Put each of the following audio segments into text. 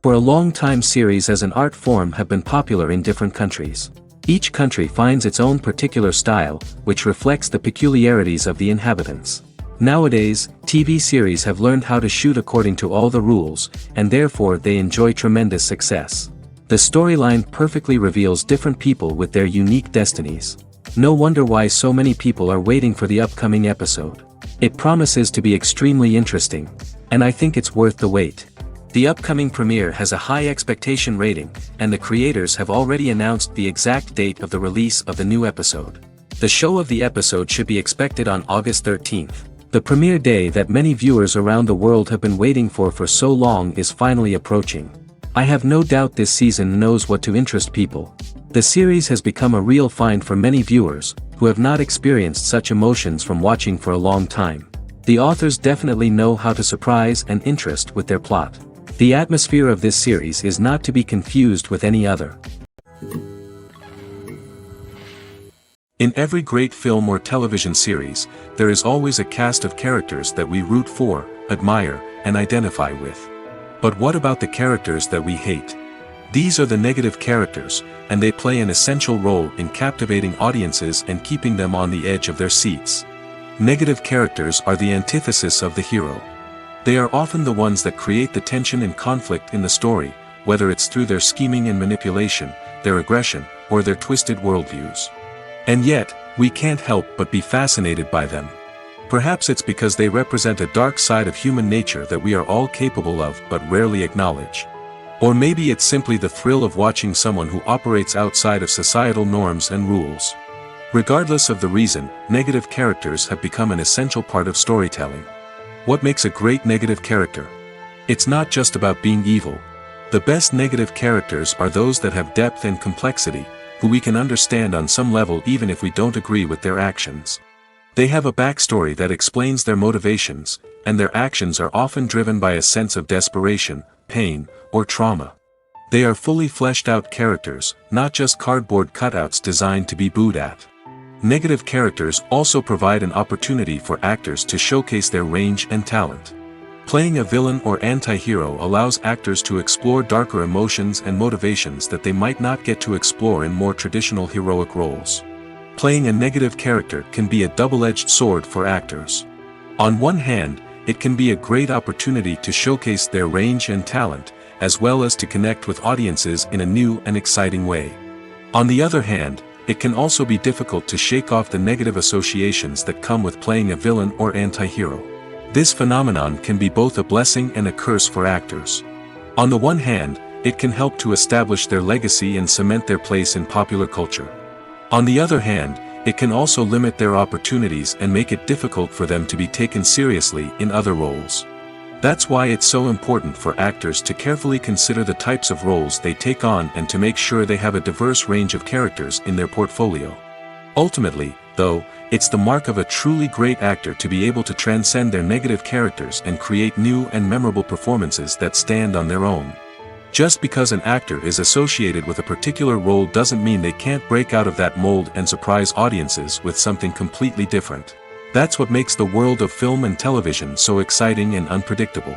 For a long time, series as an art form have been popular in different countries. Each country finds its own particular style, which reflects the peculiarities of the inhabitants. Nowadays, TV series have learned how to shoot according to all the rules, and therefore they enjoy tremendous success. The storyline perfectly reveals different people with their unique destinies. No wonder why so many people are waiting for the upcoming episode. It promises to be extremely interesting, and I think it's worth the wait. The upcoming premiere has a high expectation rating, and the creators have already announced the exact date of the release of the new episode. The show of the episode should be expected on August 13th. The premiere day that many viewers around the world have been waiting for so long is finally approaching. I have no doubt this season knows what to interest people. The series has become a real find for many viewers, who have not experienced such emotions from watching for a long time. The authors definitely know how to surprise and interest with their plot. The atmosphere of this series is not to be confused with any other. In every great film or television series, there is always a cast of characters that we root for, admire, and identify with. But what about the characters that we hate? These are the negative characters, and they play an essential role in captivating audiences and keeping them on the edge of their seats. Negative characters are the antithesis of the hero. They are often the ones that create the tension and conflict in the story, whether it's through their scheming and manipulation, their aggression, or their twisted worldviews. And yet, we can't help but be fascinated by them. Perhaps it's because they represent a dark side of human nature that we are all capable of but rarely acknowledge. Or maybe it's simply the thrill of watching someone who operates outside of societal norms and rules. Regardless of the reason, negative characters have become an essential part of storytelling. What makes a great negative character? It's not just about being evil. The best negative characters are those that have depth and complexity, who we can understand on some level even if we don't agree with their actions. They have a backstory that explains their motivations, and their actions are often driven by a sense of desperation, pain, or trauma. They are fully fleshed out characters, not just cardboard cutouts designed to be booed at. Negative characters also provide an opportunity for actors to showcase their range and talent. Playing a villain or anti-hero allows actors to explore darker emotions and motivations that they might not get to explore in more traditional heroic roles. Playing a negative character can be a double-edged sword for actors. On one hand, it can be a great opportunity to showcase their range and talent, as well as to connect with audiences in a new and exciting way. On the other hand, it can also be difficult to shake off the negative associations that come with playing a villain or anti-hero. This phenomenon can be both a blessing and a curse for actors. On the one hand, it can help to establish their legacy and cement their place in popular culture. On the other hand, it can also limit their opportunities and make it difficult for them to be taken seriously in other roles. That's why it's so important for actors to carefully consider the types of roles they take on and to make sure they have a diverse range of characters in their portfolio. Ultimately, though, it's the mark of a truly great actor to be able to transcend their negative characters and create new and memorable performances that stand on their own. Just because an actor is associated with a particular role doesn't mean they can't break out of that mold and surprise audiences with something completely different. That's what makes the world of film and television so exciting and unpredictable.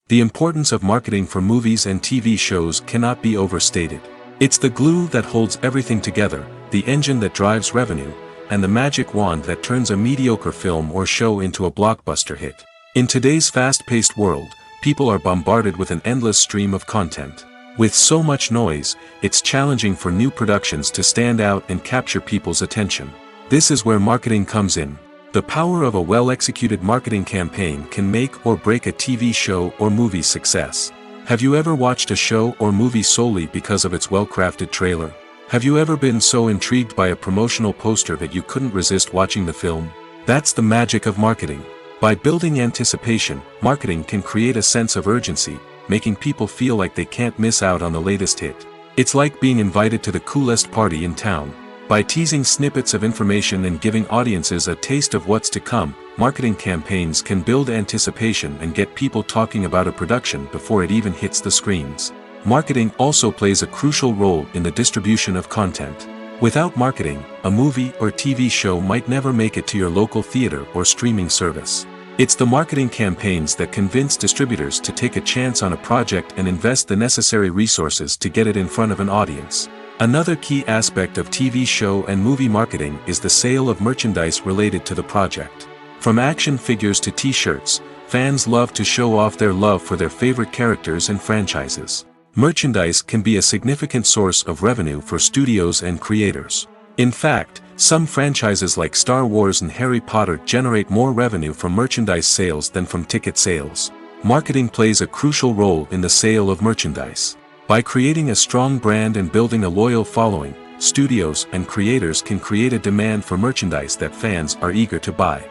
The importance of marketing for movies and TV shows cannot be overstated. It's the glue that holds everything together, the engine that drives revenue, and the magic wand that turns a mediocre film or show into a blockbuster hit. In today's fast-paced world, people are bombarded with an endless stream of content. With so much noise, it's challenging for new productions to stand out and capture people's attention. This is where marketing comes in. The power of a well-executed marketing campaign can make or break a TV show or movie's success. Have you ever watched a show or movie solely because of its well-crafted trailer? Have you ever been so intrigued by a promotional poster that you couldn't resist watching the film? That's the magic of marketing. By building anticipation, marketing can create a sense of urgency, making people feel like they can't miss out on the latest hit. It's like being invited to the coolest party in town. By teasing snippets of information and giving audiences a taste of what's to come, marketing campaigns can build anticipation and get people talking about a production before it even hits the screens. Marketing also plays a crucial role in the distribution of content. Without marketing, a movie or TV show might never make it to your local theater or streaming service. It's the marketing campaigns that convince distributors to take a chance on a project and invest the necessary resources to get it in front of an audience. Another key aspect of TV show and movie marketing is the sale of merchandise related to the project. From action figures to t-shirts, fans love to show off their love for their favorite characters and franchises. Merchandise can be a significant source of revenue for studios and creators. In fact, some franchises like Star Wars and Harry Potter generate more revenue from merchandise sales than from ticket sales. Marketing plays a crucial role in the sale of merchandise. By creating a strong brand and building a loyal following, studios and creators can create a demand for merchandise that fans are eager to buy.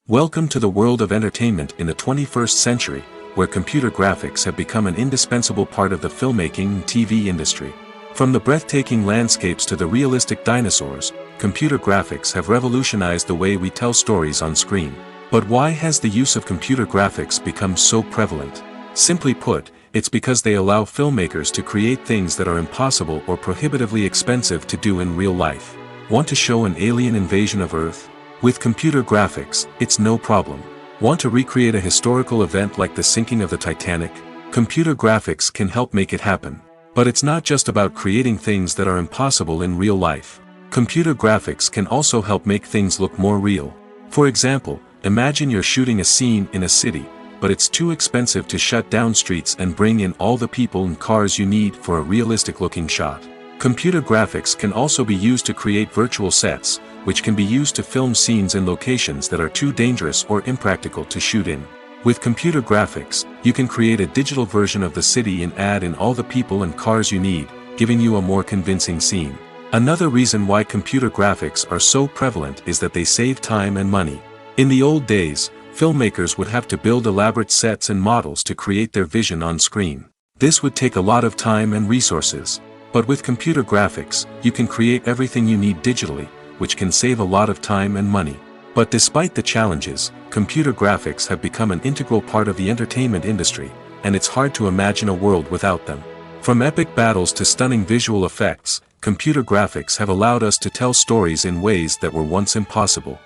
Welcome to the world of entertainment in the 21st century, where computer graphics have become an indispensable part of the filmmaking and TV industry. From the breathtaking landscapes to the realistic dinosaurs, computer graphics have revolutionized the way we tell stories on screen. But why has the use of computer graphics become so prevalent? Simply put, it's because they allow filmmakers to create things that are impossible or prohibitively expensive to do in real life. Want to show an alien invasion of Earth? With computer graphics, it's no problem. Want to recreate a historical event like the sinking of the Titanic? Computer graphics can help make it happen. But it's not just about creating things that are impossible in real life. Computer graphics can also help make things look more real. For example, imagine you're shooting a scene in a city, but it's too expensive to shut down streets and bring in all the people and cars you need for a realistic-looking shot. Computer graphics can also be used to create virtual sets, which can be used to film scenes in locations that are too dangerous or impractical to shoot in. With computer graphics, you can create a digital version of the city and add in all the people and cars you need, giving you a more convincing scene. Another reason why computer graphics are so prevalent is that they save time and money. In the old days, filmmakers would have to build elaborate sets and models to create their vision on screen. This would take a lot of time and resources. But with computer graphics, you can create everything you need digitally, which can save a lot of time and money. But despite the challenges, computer graphics have become an integral part of the entertainment industry, and it's hard to imagine a world without them. From epic battles to stunning visual effects, computer graphics have allowed us to tell stories in ways that were once impossible.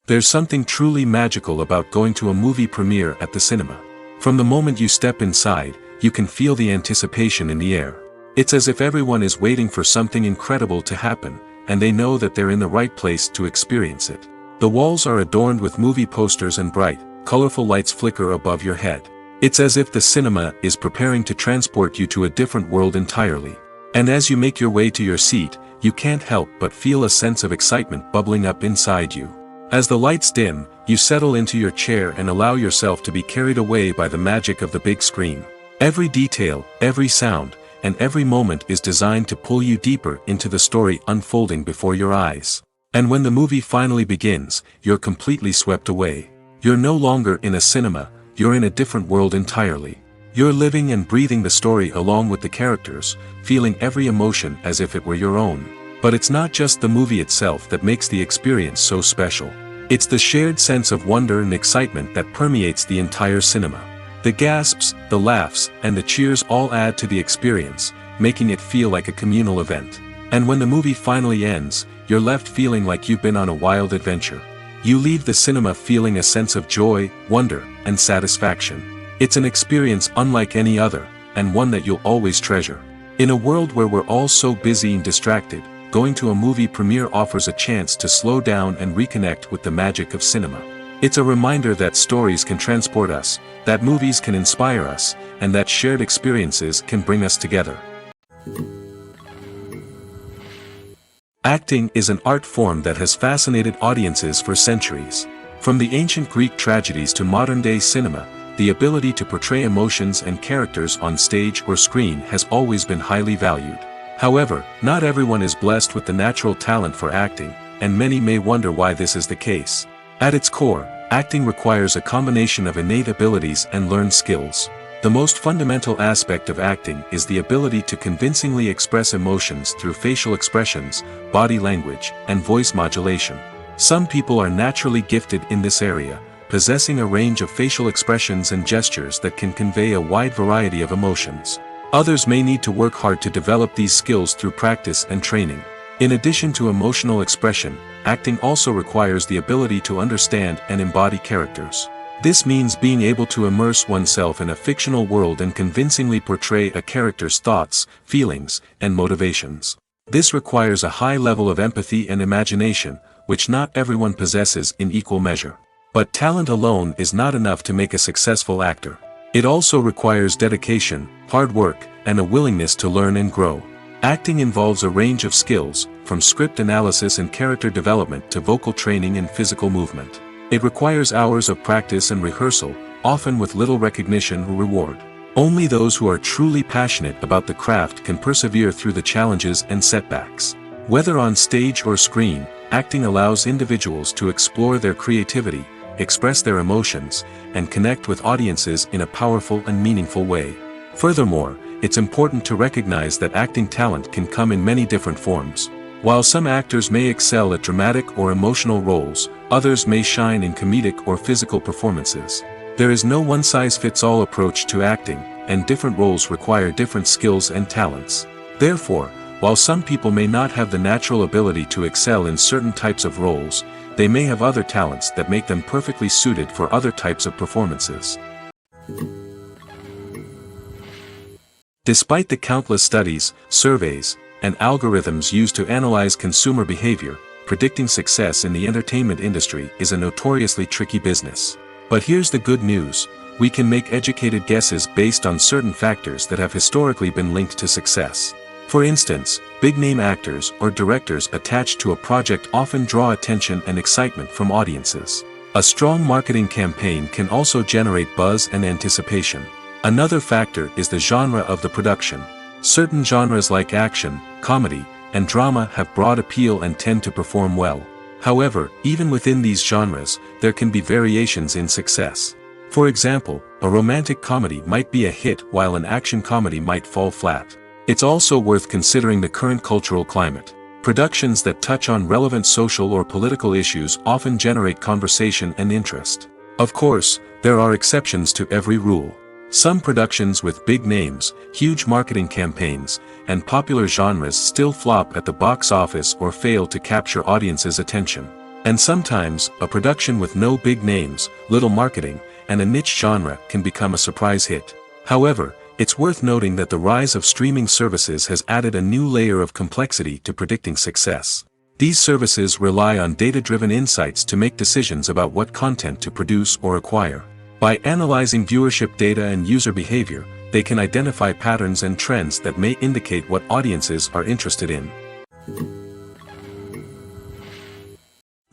There's something truly magical about going to a movie premiere at the cinema. From the moment you step inside, you can feel the anticipation in the air. It's as if everyone is waiting for something incredible to happen, and they know that they're in the right place to experience it. The walls are adorned with movie posters and bright, colorful lights flicker above your head. It's as if the cinema is preparing to transport you to a different world entirely. And as you make your way to your seat, you can't help but feel a sense of excitement bubbling up inside you. As the lights dim, you settle into your chair and allow yourself to be carried away by the magic of the big screen. Every detail, every sound, and every moment is designed to pull you deeper into the story unfolding before your eyes. And when the movie finally begins, you're completely swept away. You're no longer in a cinema, you're in a different world entirely. You're living and breathing the story along with the characters, feeling every emotion as if it were your own. But it's not just the movie itself that makes the experience so special. It's the shared sense of wonder and excitement that permeates the entire cinema. The gasps, the laughs, and the cheers all add to the experience, making it feel like a communal event. And when the movie finally ends, you're left feeling like you've been on a wild adventure. You leave the cinema feeling a sense of joy, wonder, and satisfaction. It's an experience unlike any other, and one that you'll always treasure. In a world where we're all so busy and distracted, going to a movie premiere offers a chance to slow down and reconnect with the magic of cinema. It's a reminder that stories can transport us, that movies can inspire us, and that shared experiences can bring us together. Acting is an art form that has fascinated audiences for centuries. From the ancient Greek tragedies to modern-day cinema, the ability to portray emotions and characters on stage or screen has always been highly valued. However, not everyone is blessed with the natural talent for acting, and many may wonder why this is the case. At its core, acting requires a combination of innate abilities and learned skills. The most fundamental aspect of acting is the ability to convincingly express emotions through facial expressions, body language, and voice modulation. Some people are naturally gifted in this area, possessing a range of facial expressions and gestures that can convey a wide variety of emotions. Others may need to work hard to develop these skills through practice and training. In addition to emotional expression, acting also requires the ability to understand and embody characters. This means being able to immerse oneself in a fictional world and convincingly portray a character's thoughts, feelings, and motivations. This requires a high level of empathy and imagination, which not everyone possesses in equal measure. But talent alone is not enough to make a successful actor. It also requires dedication, hard work, and a willingness to learn and grow. Acting involves a range of skills, from script analysis and character development to vocal training and physical movement. It requires hours of practice and rehearsal, often with little recognition or reward. Only those who are truly passionate about the craft can persevere through the challenges and setbacks. Whether on stage or screen, acting allows individuals to explore their creativity, express their emotions, and connect with audiences in a powerful and meaningful way. Furthermore, it's important to recognize that acting talent can come in many different forms. While some actors may excel at dramatic or emotional roles, others may shine in comedic or physical performances. There is no one-size-fits-all approach to acting, and different roles require different skills and talents. Therefore, while some people may not have the natural ability to excel in certain types of roles, they may have other talents that make them perfectly suited for other types of performances. Despite the countless studies, surveys, and algorithms used to analyze consumer behavior, predicting success in the entertainment industry is a notoriously tricky business. But here's the good news: we can make educated guesses based on certain factors that have historically been linked to success. For instance, big-name actors or directors attached to a project often draw attention and excitement from audiences. A strong marketing campaign can also generate buzz and anticipation. Another factor is the genre of the production. Certain genres like action, comedy, and drama have broad appeal and tend to perform well. However, even within these genres, there can be variations in success. For example, a romantic comedy might be a hit while an action comedy might fall flat. It's also worth considering the current cultural climate. Productions that touch on relevant social or political issues often generate conversation and interest. Of course, there are exceptions to every rule. Some productions with big names, huge marketing campaigns, and popular genres still flop at the box office or fail to capture audiences' attention. And sometimes, a production with no big names, little marketing, and a niche genre can become a surprise hit. However, it's worth noting that the rise of streaming services has added a new layer of complexity to predicting success. These services rely on data-driven insights to make decisions about what content to produce or acquire. By analyzing viewership data and user behavior, they can identify patterns and trends that may indicate what audiences are interested in.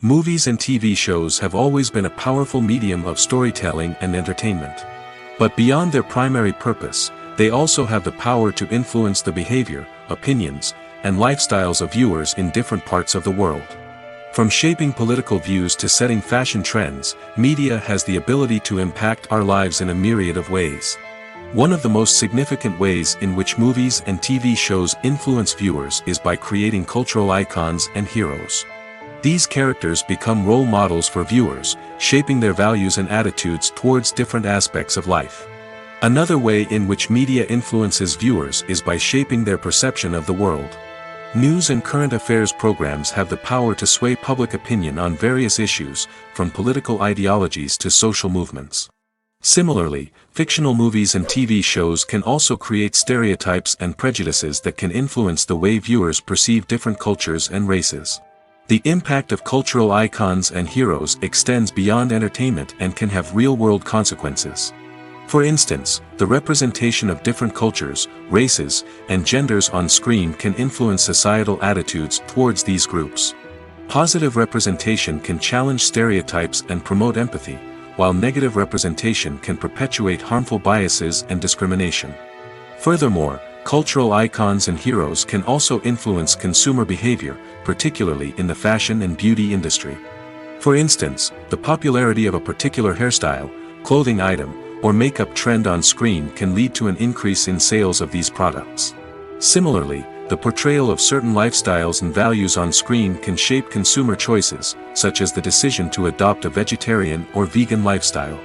Movies and TV shows have always been a powerful medium of storytelling and entertainment. But beyond their primary purpose, they also have the power to influence the behavior, opinions, and lifestyles of viewers in different parts of the world. From shaping political views to setting fashion trends, media has the ability to impact our lives in a myriad of ways. One of the most significant ways in which movies and TV shows influence viewers is by creating cultural icons and heroes. These characters become role models for viewers, shaping their values and attitudes towards different aspects of life. Another way in which media influences viewers is by shaping their perception of the world. News and current affairs programs have the power to sway public opinion on various issues, from political ideologies to social movements. Similarly, fictional movies and TV shows can also create stereotypes and prejudices that can influence the way viewers perceive different cultures and races. The impact of cultural icons and heroes extends beyond entertainment and can have real-world consequences. For instance, the representation of different cultures, races, and genders on screen can influence societal attitudes towards these groups. Positive representation can challenge stereotypes and promote empathy, while negative representation can perpetuate harmful biases and discrimination. Furthermore, cultural icons and heroes can also influence consumer behavior, particularly in the fashion and beauty industry. For instance, the popularity of a particular hairstyle, clothing item, or makeup trend on screen can lead to an increase in sales of these products. Similarly, the portrayal of certain lifestyles and values on screen can shape consumer choices, such as the decision to adopt a vegetarian or vegan lifestyle.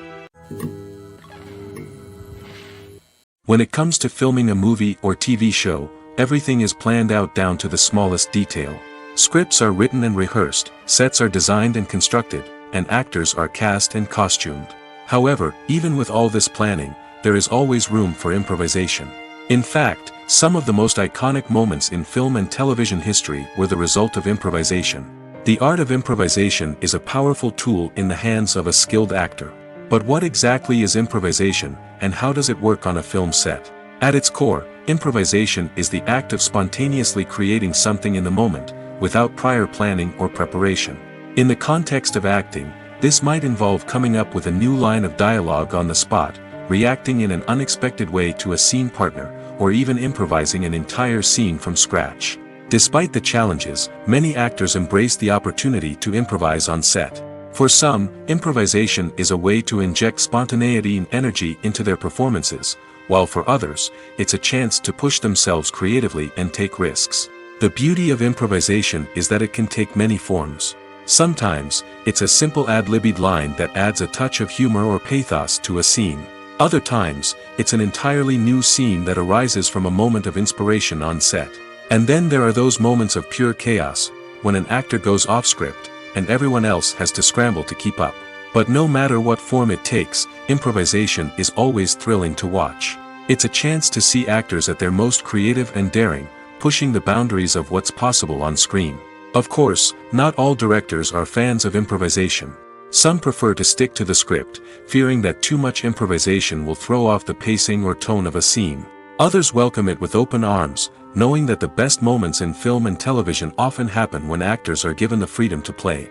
When it comes to filming a movie or TV show, everything is planned out down to the smallest detail. Scripts are written and rehearsed, sets are designed and constructed, and actors are cast and costumed. However, even with all this planning, there is always room for improvisation. In fact, some of the most iconic moments in film and television history were the result of improvisation. The art of improvisation is a powerful tool in the hands of a skilled actor. But what exactly is improvisation, and how does it work on a film set? At its core, improvisation is the act of spontaneously creating something in the moment, without prior planning or preparation. In the context of acting, this might involve coming up with a new line of dialogue on the spot, reacting in an unexpected way to a scene partner, or even improvising an entire scene from scratch. Despite the challenges, many actors embrace the opportunity to improvise on set. For some, improvisation is a way to inject spontaneity and energy into their performances, while for others, it's a chance to push themselves creatively and take risks. The beauty of improvisation is that it can take many forms. Sometimes, it's a simple ad-libbed line that adds a touch of humor or pathos to a scene. Other times, it's an entirely new scene that arises from a moment of inspiration on set. And then there are those moments of pure chaos, when an actor goes off script, and everyone else has to scramble to keep up. But no matter what form it takes, improvisation is always thrilling to watch. It's a chance to see actors at their most creative and daring, pushing the boundaries of what's possible on screen. Of course, not all directors are fans of improvisation. Some prefer to stick to the script, fearing that too much improvisation will throw off the pacing or tone of a scene. Others welcome it with open arms, knowing that the best moments in film and television often happen when actors are given the freedom to play.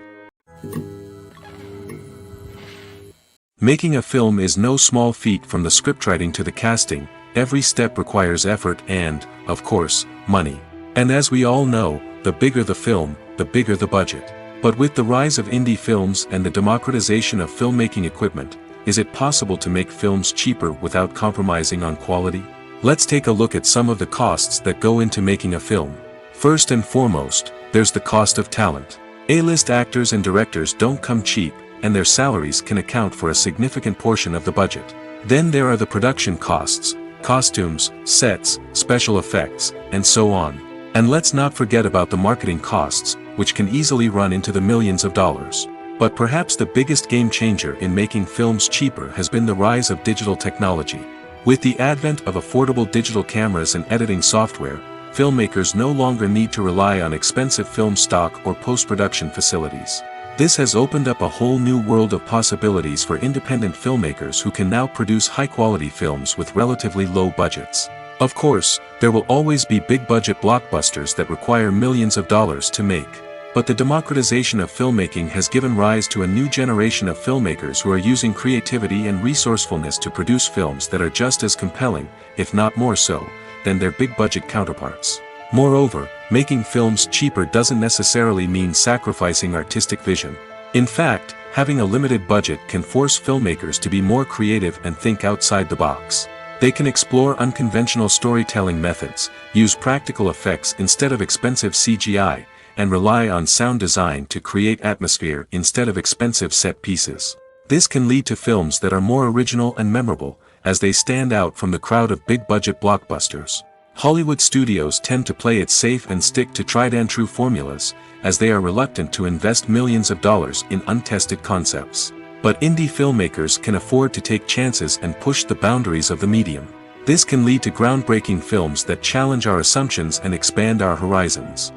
Making a film is no small feat. From the scriptwriting to the casting, every step requires effort and, of course, money. And as we all know, the bigger the film, the bigger the budget. But with the rise of indie films and the democratization of filmmaking equipment, is it possible to make films cheaper without compromising on quality? Let's take a look at some of the costs that go into making a film. First and foremost, there's the cost of talent. A-list actors and directors don't come cheap, and their salaries can account for a significant portion of the budget. Then there are the production costs, costumes, sets, special effects, and so on. And let's not forget about the marketing costs, which can easily run into the millions of dollars. But perhaps the biggest game changer in making films cheaper has been the rise of digital technology. With the advent of affordable digital cameras and editing software, filmmakers no longer need to rely on expensive film stock or post-production facilities. This has opened up a whole new world of possibilities for independent filmmakers who can now produce high-quality films with relatively low budgets. Of course, there will always be big-budget blockbusters that require millions of dollars to make. But the democratization of filmmaking has given rise to a new generation of filmmakers who are using creativity and resourcefulness to produce films that are just as compelling, if not more so, than their big-budget counterparts. Moreover, making films cheaper doesn't necessarily mean sacrificing artistic vision. In fact, having a limited budget can force filmmakers to be more creative and think outside the box. They can explore unconventional storytelling methods, use practical effects instead of expensive CGI, and rely on sound design to create atmosphere instead of expensive set pieces. This can lead to films that are more original and memorable, as they stand out from the crowd of big-budget blockbusters. Hollywood studios tend to play it safe and stick to tried-and-true formulas, as they are reluctant to invest millions of dollars in untested concepts. But indie filmmakers can afford to take chances and push the boundaries of the medium. This can lead to groundbreaking films that challenge our assumptions and expand our horizons.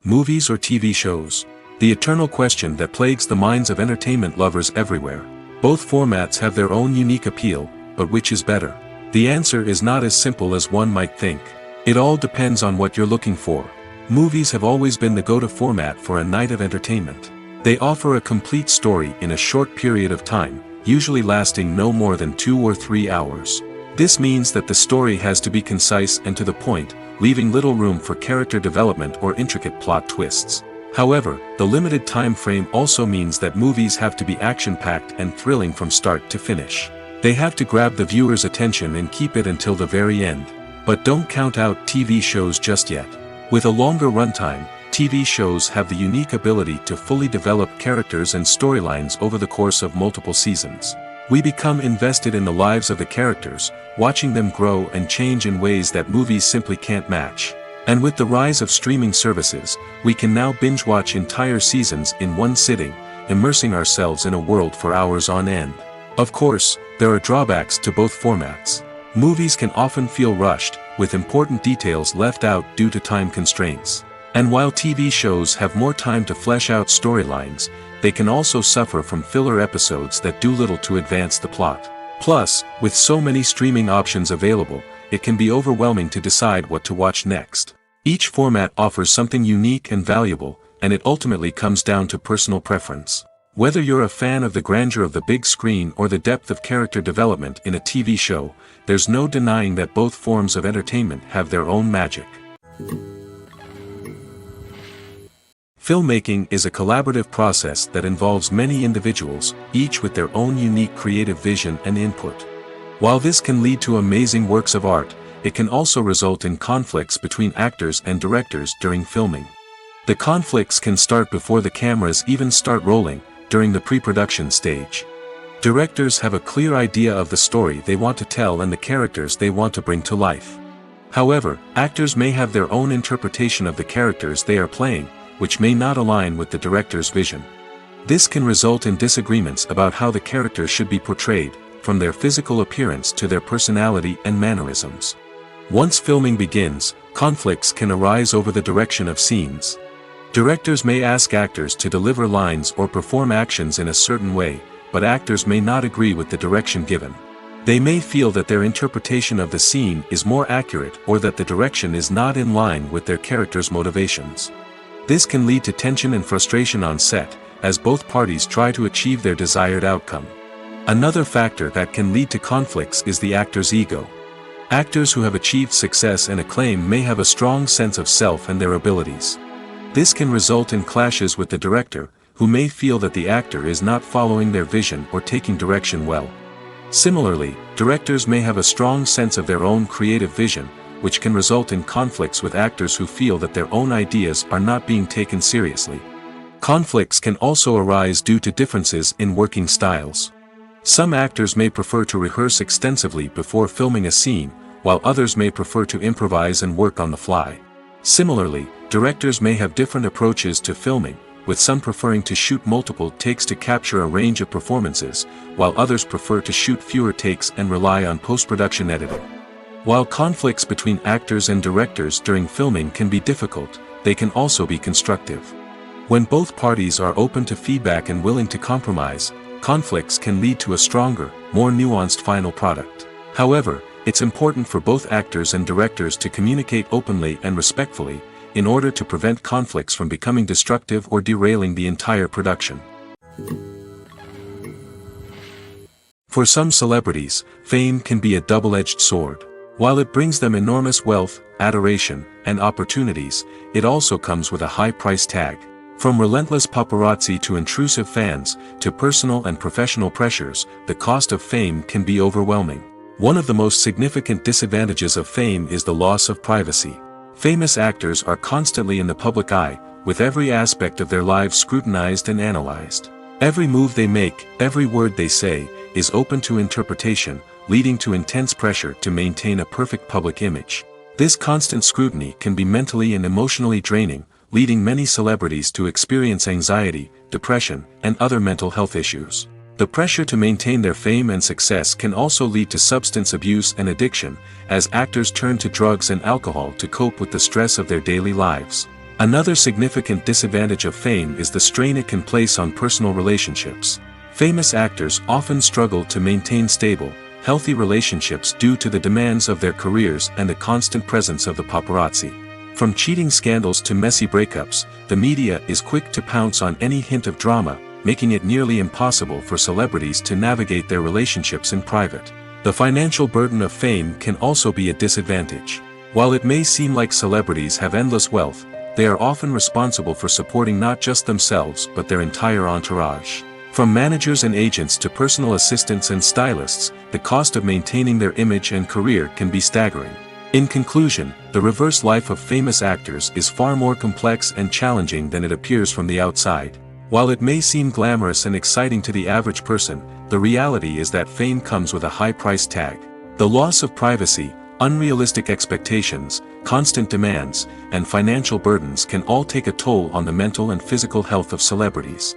Movies or TV shows? The eternal question that plagues the minds of entertainment lovers everywhere. Both formats have their own unique appeal, but which is better? The answer is not as simple as one might think. It all depends on what you're looking for. Movies have always been the go-to format for a night of entertainment. They offer a complete story in a short period of time, usually lasting no more than 2 or 3 hours. This means that the story has to be concise and to the point, leaving little room for character development or intricate plot twists. However, the limited time frame also means that movies have to be action-packed and thrilling from start to finish. They have to grab the viewer's attention and keep it until the very end. But don't count out TV shows just yet. With a longer runtime, TV shows have the unique ability to fully develop characters and storylines over the course of multiple seasons. We become invested in the lives of the characters, watching them grow and change in ways that movies simply can't match. And with the rise of streaming services, we can now binge-watch entire seasons in one sitting, immersing ourselves in a world for hours on end. Of course, there are drawbacks to both formats. Movies can often feel rushed, with important details left out due to time constraints. And while TV shows have more time to flesh out storylines, they can also suffer from filler episodes that do little to advance the plot. Plus, with so many streaming options available, it can be overwhelming to decide what to watch next. Each format offers something unique and valuable, and it ultimately comes down to personal preference. Whether you're a fan of the grandeur of the big screen or the depth of character development in a TV show, there's no denying that both forms of entertainment have their own magic. Filmmaking is a collaborative process that involves many individuals, each with their own unique creative vision and input. While this can lead to amazing works of art, it can also result in conflicts between actors and directors during filming. The conflicts can start before the cameras even start rolling, during the pre-production stage. Directors have a clear idea of the story they want to tell and the characters they want to bring to life. However, actors may have their own interpretation of the characters they are playing, which may not align with the director's vision. This can result in disagreements about how the characters should be portrayed, from their physical appearance to their personality and mannerisms. Once filming begins, conflicts can arise over the direction of scenes. Directors may ask actors to deliver lines or perform actions in a certain way, but actors may not agree with the direction given. They may feel that their interpretation of the scene is more accurate or that the direction is not in line with their character's motivations. This can lead to tension and frustration on set, as both parties try to achieve their desired outcome. Another factor that can lead to conflicts is the actor's ego. Actors who have achieved success and acclaim may have a strong sense of self and their abilities. This can result in clashes with the director, who may feel that the actor is not following their vision or taking direction well. Similarly, directors may have a strong sense of their own creative vision, which can result in conflicts with actors who feel that their own ideas are not being taken seriously. Conflicts can also arise due to differences in working styles. Some actors may prefer to rehearse extensively before filming a scene, while others may prefer to improvise and work on the fly. Similarly, directors may have different approaches to filming, with some preferring to shoot multiple takes to capture a range of performances, while others prefer to shoot fewer takes and rely on post-production editing. While conflicts between actors and directors during filming can be difficult, they can also be constructive. When both parties are open to feedback and willing to compromise, conflicts can lead to a stronger, more nuanced final product. However, it's important for both actors and directors to communicate openly and respectfully, in order to prevent conflicts from becoming destructive or derailing the entire production. For some celebrities, fame can be a double-edged sword. While it brings them enormous wealth, adoration, and opportunities, it also comes with a high price tag. From relentless paparazzi to intrusive fans, to personal and professional pressures, the cost of fame can be overwhelming. One of the most significant disadvantages of fame is the loss of privacy. Famous actors are constantly in the public eye, with every aspect of their lives scrutinized and analyzed. Every move they make, every word they say, is open to interpretation, leading to intense pressure to maintain a perfect public image. This constant scrutiny can be mentally and emotionally draining, leading many celebrities to experience anxiety, depression, and other mental health issues. The pressure to maintain their fame and success can also lead to substance abuse and addiction, as actors turn to drugs and alcohol to cope with the stress of their daily lives. Another significant disadvantage of fame is the strain it can place on personal relationships. Famous actors often struggle to maintain stable, healthy relationships due to the demands of their careers and the constant presence of the paparazzi. From cheating scandals to messy breakups, the media is quick to pounce on any hint of drama, making it nearly impossible for celebrities to navigate their relationships in private. The financial burden of fame can also be a disadvantage. While it may seem like celebrities have endless wealth, they are often responsible for supporting not just themselves but their entire entourage. From managers and agents to personal assistants and stylists, the cost of maintaining their image and career can be staggering. In conclusion, the reverse life of famous actors is far more complex and challenging than it appears from the outside. While it may seem glamorous and exciting to the average person, the reality is that fame comes with a high price tag. The loss of privacy, unrealistic expectations, constant demands, and financial burdens can all take a toll on the mental and physical health of celebrities.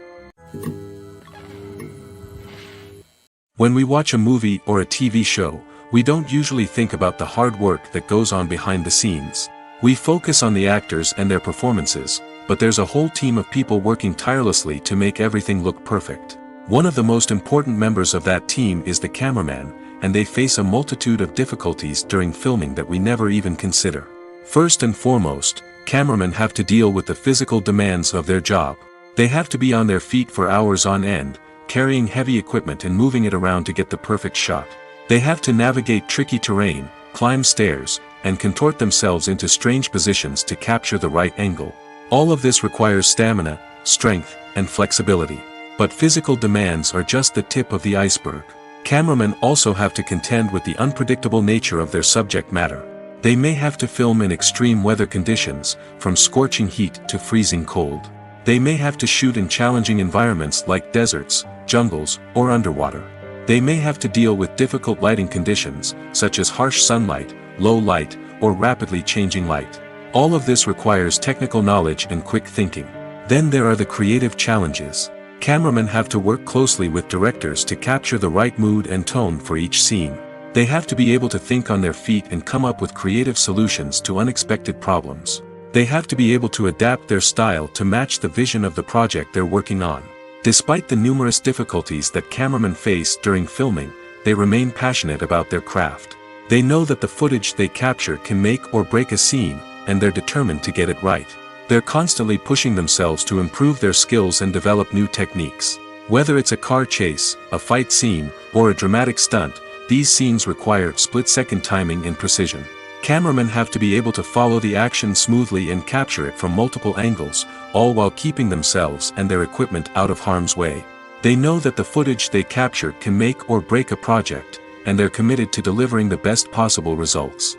When we watch a movie or a TV show, we don't usually think about the hard work that goes on behind the scenes. We focus on the actors and their performances, but there's a whole team of people working tirelessly to make everything look perfect. One of the most important members of that team is the cameraman, and they face a multitude of difficulties during filming that we never even consider. First and foremost, cameramen have to deal with the physical demands of their job. They have to be on their feet for hours on end, carrying heavy equipment and moving it around to get the perfect shot. They have to navigate tricky terrain, climb stairs, and contort themselves into strange positions to capture the right angle. All of this requires stamina, strength, and flexibility. But physical demands are just the tip of the iceberg. Cameramen also have to contend with the unpredictable nature of their subject matter. They may have to film in extreme weather conditions, from scorching heat to freezing cold. They may have to shoot in challenging environments like deserts, jungles, or underwater. They may have to deal with difficult lighting conditions, such as harsh sunlight, low light, or rapidly changing light. All of this requires technical knowledge and quick thinking. Then there are the creative challenges. Cameramen have to work closely with directors to capture the right mood and tone for each scene. They have to be able to think on their feet and come up with creative solutions to unexpected problems. They have to be able to adapt their style to match the vision of the project they're working on. Despite the numerous difficulties that cameramen face during filming, they remain passionate about their craft. They know that the footage they capture can make or break a scene, and they're determined to get it right. They're constantly pushing themselves to improve their skills and develop new techniques. Whether it's a car chase, a fight scene, or a dramatic stunt, these scenes require split-second timing and precision. Cameramen have to be able to follow the action smoothly and capture it from multiple angles, all while keeping themselves and their equipment out of harm's way. They know that the footage they capture can make or break a project, and they're committed to delivering the best possible results.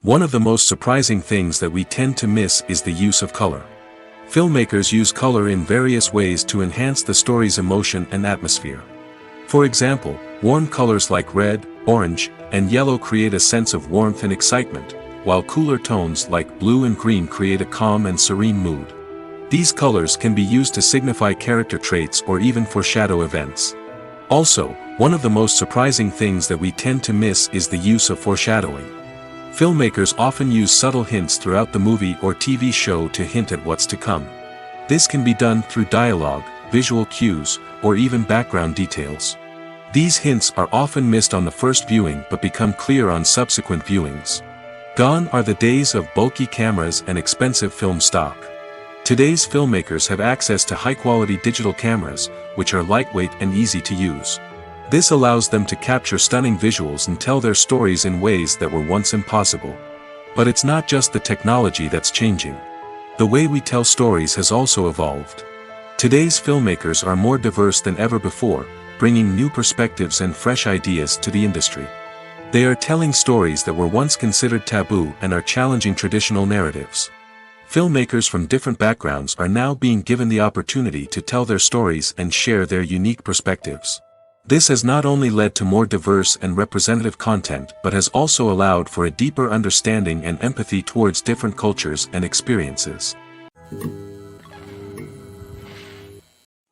One of the most surprising things that we tend to miss is the use of color. Filmmakers use color in various ways to enhance the story's emotion and atmosphere. For example, warm colors like red, orange, and yellow create a sense of warmth and excitement, while cooler tones like blue and green create a calm and serene mood. These colors can be used to signify character traits or even foreshadow events. Also, one of the most surprising things that we tend to miss is the use of foreshadowing. Filmmakers often use subtle hints throughout the movie or TV show to hint at what's to come. This can be done through dialogue, visual cues, or even background details. These hints are often missed on the first viewing but become clear on subsequent viewings. Gone are the days of bulky cameras and expensive film stock. Today's filmmakers have access to high-quality digital cameras, which are lightweight and easy to use. This allows them to capture stunning visuals and tell their stories in ways that were once impossible. But it's not just the technology that's changing. The way we tell stories has also evolved. Today's filmmakers are more diverse than ever before, bringing new perspectives and fresh ideas to the industry. They are telling stories that were once considered taboo and are challenging traditional narratives. Filmmakers from different backgrounds are now being given the opportunity to tell their stories and share their unique perspectives. This has not only led to more diverse and representative content but has also allowed for a deeper understanding and empathy towards different cultures and experiences.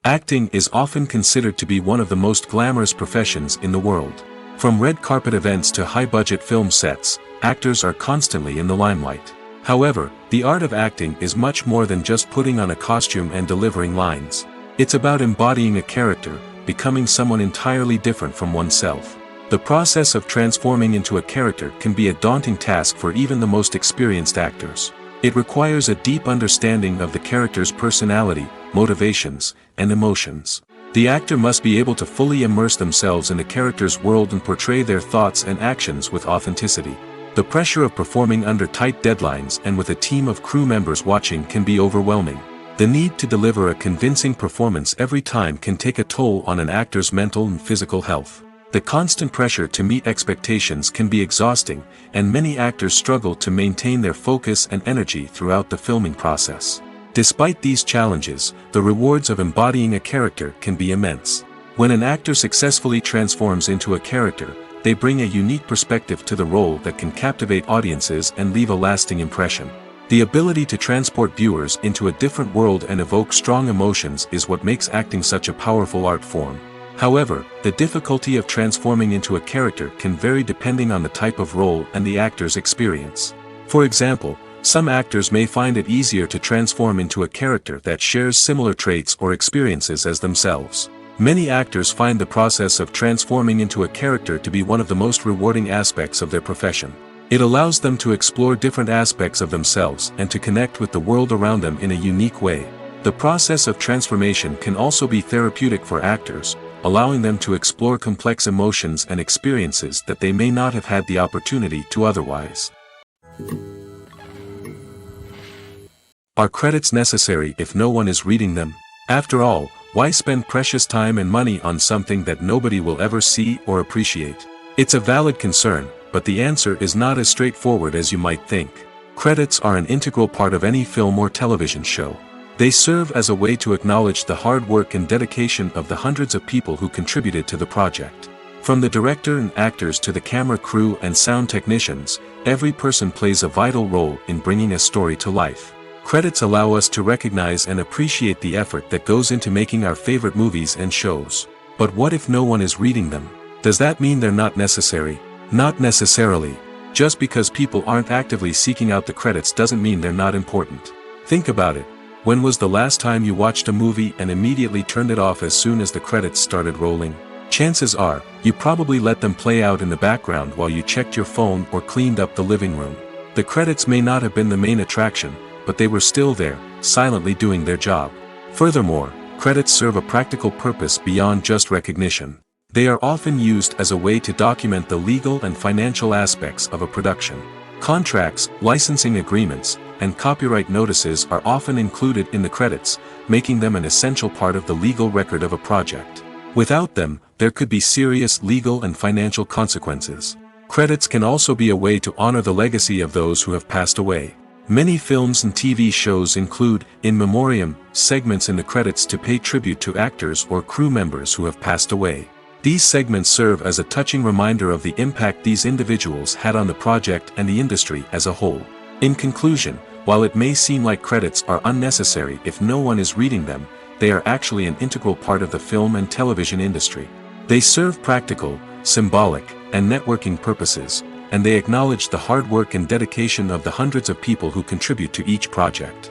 Acting is often considered to be one of the most glamorous professions in the world. From red carpet events to high-budget film sets, actors are constantly in the limelight. However, the art of acting is much more than just putting on a costume and delivering lines. It's about embodying a character, becoming someone entirely different from oneself. The process of transforming into a character can be a daunting task for even the most experienced actors. It requires a deep understanding of the character's personality, motivations, and emotions. The actor must be able to fully immerse themselves in the character's world and portray their thoughts and actions with authenticity. The pressure of performing under tight deadlines and with a team of crew members watching can be overwhelming. The need to deliver a convincing performance every time can take a toll on an actor's mental and physical health. The constant pressure to meet expectations can be exhausting, and many actors struggle to maintain their focus and energy throughout the filming process. Despite these challenges, the rewards of embodying a character can be immense. When an actor successfully transforms into a character, they bring a unique perspective to the role that can captivate audiences and leave a lasting impression. The ability to transport viewers into a different world and evoke strong emotions is what makes acting such a powerful art form. However, the difficulty of transforming into a character can vary depending on the type of role and the actor's experience. For example, some actors may find it easier to transform into a character that shares similar traits or experiences as themselves. Many actors find the process of transforming into a character to be one of the most rewarding aspects of their profession. It allows them to explore different aspects of themselves and to connect with the world around them in a unique way. The process of transformation can also be therapeutic for actors, allowing them to explore complex emotions and experiences that they may not have had the opportunity to otherwise. Are credits necessary if no one is reading them? After all, why spend precious time and money on something that nobody will ever see or appreciate? It's a valid concern, but the answer is not as straightforward as you might think. Credits are an integral part of any film or television show. They serve as a way to acknowledge the hard work and dedication of the hundreds of people who contributed to the project. From the director and actors to the camera crew and sound technicians, every person plays a vital role in bringing a story to life. Credits allow us to recognize and appreciate the effort that goes into making our favorite movies and shows. But what if no one is reading them? Does that mean they're not necessary? Not necessarily. Just because people aren't actively seeking out the credits doesn't mean they're not important. Think about it. When was the last time you watched a movie and immediately turned it off as soon as the credits started rolling? Chances are, you probably let them play out in the background while you checked your phone or cleaned up the living room. The credits may not have been the main attraction, but they were still there, silently doing their job. Furthermore, credits serve a practical purpose beyond just recognition. They are often used as a way to document the legal and financial aspects of a production. Contracts, licensing agreements, and copyright notices are often included in the credits, making them an essential part of the legal record of a project. Without them, there could be serious legal and financial consequences. Credits can also be a way to honor the legacy of those who have passed away. Many films and TV shows include, in memoriam, segments in the credits to pay tribute to actors or crew members who have passed away. These segments serve as a touching reminder of the impact these individuals had on the project and the industry as a whole. In conclusion, while it may seem like credits are unnecessary if no one is reading them, they are actually an integral part of the film and television industry. They serve practical, symbolic, and networking purposes, and they acknowledge the hard work and dedication of the hundreds of people who contribute to each project.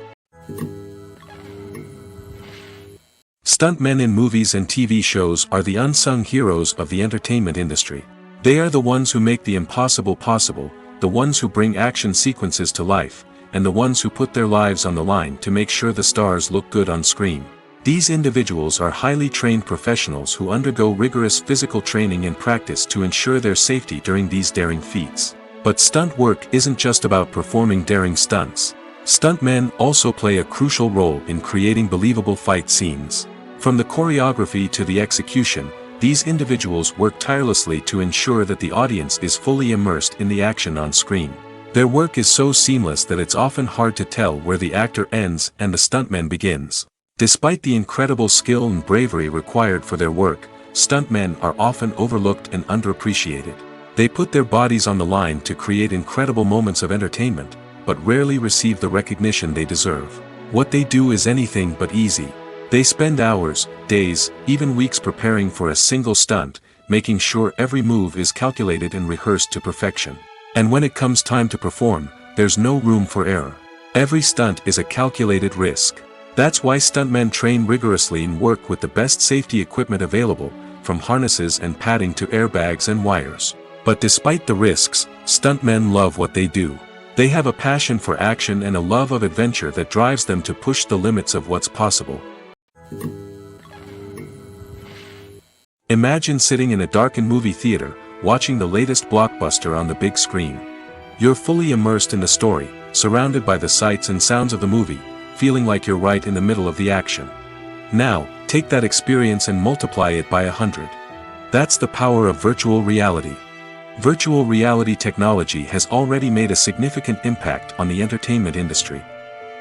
Stuntmen in movies and TV shows are the unsung heroes of the entertainment industry. They are the ones who make the impossible possible, the ones who bring action sequences to life, and the ones who put their lives on the line to make sure the stars look good on screen. These individuals are highly trained professionals who undergo rigorous physical training and practice to ensure their safety during these daring feats. But stunt work isn't just about performing daring stunts. Stuntmen also play a crucial role in creating believable fight scenes. From the choreography to the execution, these individuals work tirelessly to ensure that the audience is fully immersed in the action on screen. Their work is so seamless that it's often hard to tell where the actor ends and the stuntman begins. Despite the incredible skill and bravery required for their work, stuntmen are often overlooked and underappreciated. They put their bodies on the line to create incredible moments of entertainment, but rarely receive the recognition they deserve. What they do is anything but easy. They spend hours, days, even weeks preparing for a single stunt, making sure every move is calculated and rehearsed to perfection. And when it comes time to perform, there's no room for error. Every stunt is a calculated risk. That's why stuntmen train rigorously and work with the best safety equipment available, from harnesses and padding to airbags and wires. But despite the risks, stuntmen love what they do. They have a passion for action and a love of adventure that drives them to push the limits of what's possible. Imagine sitting in a darkened movie theater, watching the latest blockbuster on the big screen. You're fully immersed in the story, surrounded by the sights and sounds of the movie, feeling like you're right in the middle of the action. Now, take that experience and multiply it by 100. That's the power of virtual reality. Virtual reality technology has already made a significant impact on the entertainment industry.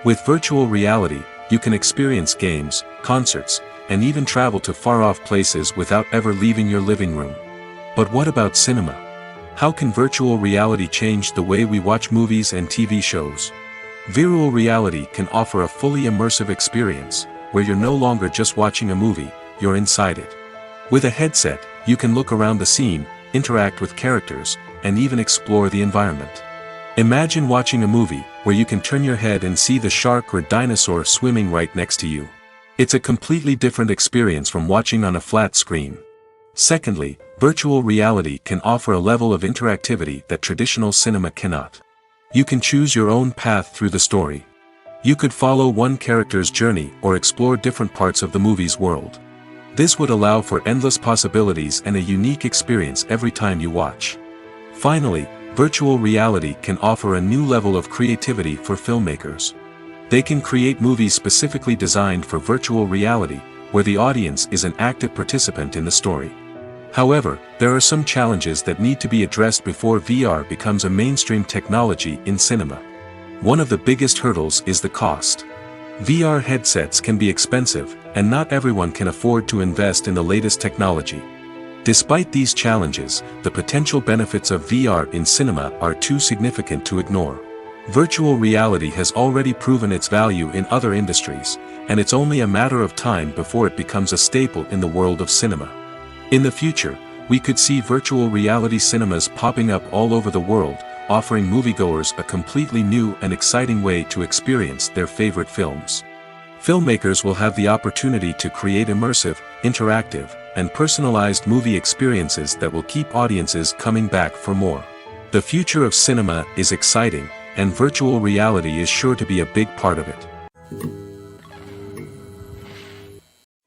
With virtual reality, you can experience games, concerts, and even travel to far-off places without ever leaving your living room. But what about cinema? How can virtual reality change the way we watch movies and TV shows? Virtual reality can offer a fully immersive experience, where you're no longer just watching a movie, you're inside it. With a headset, you can look around the scene, interact with characters, and even explore the environment. Imagine watching a movie where you can turn your head and see the shark or dinosaur swimming right next to you. It's a completely different experience from watching on a flat screen. Secondly, virtual reality can offer a level of interactivity that traditional cinema cannot. You can choose your own path through the story. You could follow one character's journey or explore different parts of the movie's world. This would allow for endless possibilities and a unique experience every time you watch. Finally, virtual reality can offer a new level of creativity for filmmakers. They can create movies specifically designed for virtual reality, where the audience is an active participant in the story. However, there are some challenges that need to be addressed before VR becomes a mainstream technology in cinema. One of the biggest hurdles is the cost. VR headsets can be expensive, and not everyone can afford to invest in the latest technology. Despite these challenges, the potential benefits of VR in cinema are too significant to ignore. Virtual reality has already proven its value in other industries, and it's only a matter of time before it becomes a staple in the world of cinema. In the future, we could see virtual reality cinemas popping up all over the world, offering moviegoers a completely new and exciting way to experience their favorite films. Filmmakers will have the opportunity to create immersive, interactive, and personalized movie experiences that will keep audiences coming back for more. The future of cinema is exciting, and virtual reality is sure to be a big part of it.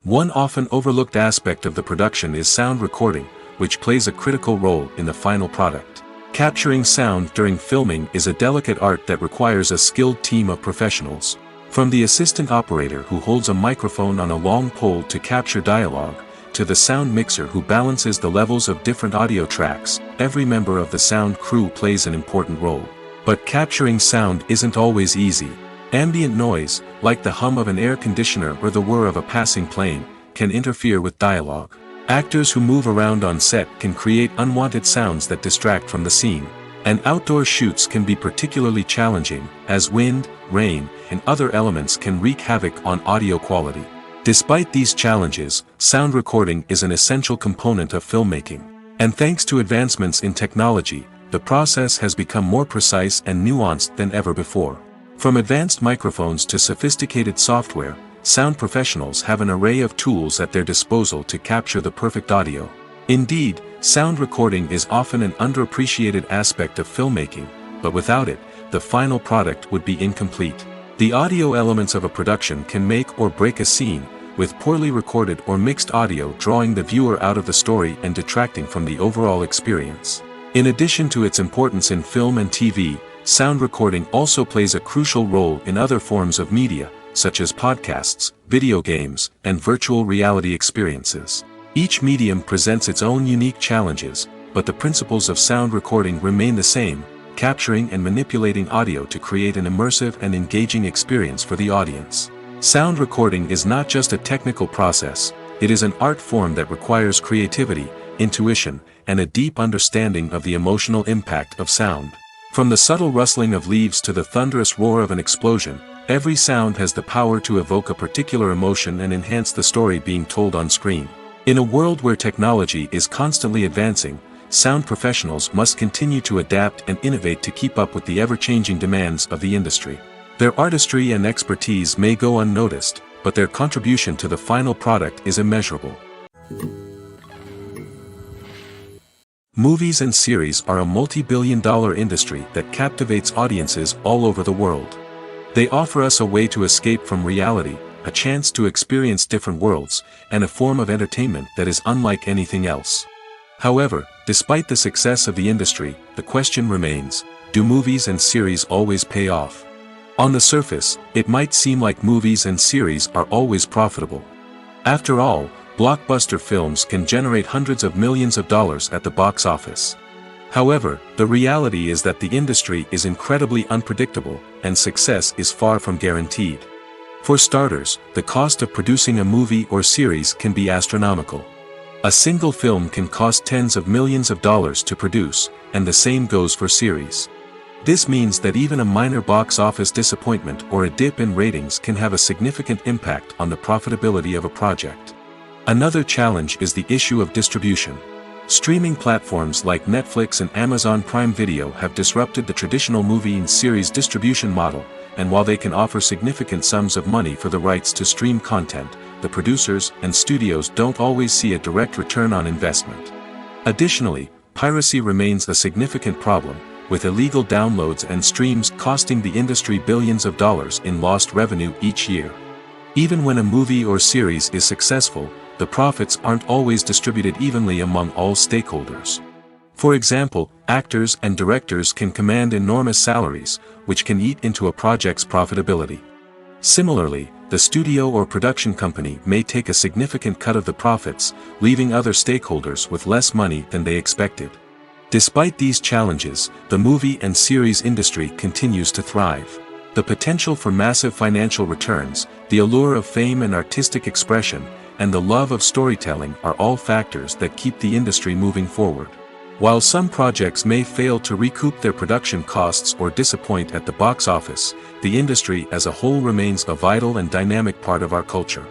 One often overlooked aspect of the production is sound recording, which plays a critical role in the final product. Capturing sound during filming is a delicate art that requires a skilled team of professionals. From the assistant operator who holds a microphone on a long pole to capture dialogue, to the sound mixer who balances the levels of different audio tracks, every member of the sound crew plays an important role. But capturing sound isn't always easy. Ambient noise, like the hum of an air conditioner or the whir of a passing plane, can interfere with dialogue. Actors who move around on set can create unwanted sounds that distract from the scene. And outdoor shoots can be particularly challenging, as wind, rain, and other elements can wreak havoc on audio quality. Despite these challenges, sound recording is an essential component of filmmaking. And thanks to advancements in technology, the process has become more precise and nuanced than ever before. From advanced microphones to sophisticated software, sound professionals have an array of tools at their disposal to capture the perfect audio. Indeed, sound recording is often an underappreciated aspect of filmmaking, but without it, the final product would be incomplete. The audio elements of a production can make or break a scene, with poorly recorded or mixed audio drawing the viewer out of the story and detracting from the overall experience. In addition to its importance in film and TV, sound recording also plays a crucial role in other forms of media, such as podcasts, video games, and virtual reality experiences. Each medium presents its own unique challenges, but the principles of sound recording remain the same, capturing and manipulating audio to create an immersive and engaging experience for the audience. Sound recording is not just a technical process, it is an art form that requires creativity, intuition, and a deep understanding of the emotional impact of sound. From the subtle rustling of leaves to the thunderous roar of an explosion, every sound has the power to evoke a particular emotion and enhance the story being told on screen. In a world where technology is constantly advancing, sound professionals must continue to adapt and innovate to keep up with the ever-changing demands of the industry. Their artistry and expertise may go unnoticed, but their contribution to the final product is immeasurable. Movies and series are a multi-billion-dollar industry that captivates audiences all over the world. They offer us a way to escape from reality, a chance to experience different worlds, and a form of entertainment that is unlike anything else. However, despite the success of the industry, the question remains, do movies and series always pay off? On the surface, it might seem like movies and series are always profitable. After all, blockbuster films can generate hundreds of millions of dollars at the box office. However, the reality is that the industry is incredibly unpredictable, and success is far from guaranteed. For starters, the cost of producing a movie or series can be astronomical. A single film can cost tens of millions of dollars to produce, and the same goes for series. This means that even a minor box office disappointment or a dip in ratings can have a significant impact on the profitability of a project. Another challenge is the issue of distribution. Streaming platforms like Netflix and Amazon Prime Video have disrupted the traditional movie and series distribution model, and while they can offer significant sums of money for the rights to stream content, the producers and studios don't always see a direct return on investment. Additionally, piracy remains a significant problem, with illegal downloads and streams costing the industry billions of dollars in lost revenue each year. Even when a movie or series is successful, the profits aren't always distributed evenly among all stakeholders. For example, actors and directors can command enormous salaries, which can eat into a project's profitability. Similarly, the studio or production company may take a significant cut of the profits, leaving other stakeholders with less money than they expected. Despite these challenges, the movie and series industry continues to thrive. The potential for massive financial returns, the allure of fame and artistic expression, and the love of storytelling are all factors that keep the industry moving forward. While some projects may fail to recoup their production costs or disappoint at the box office, the industry as a whole remains a vital and dynamic part of our culture.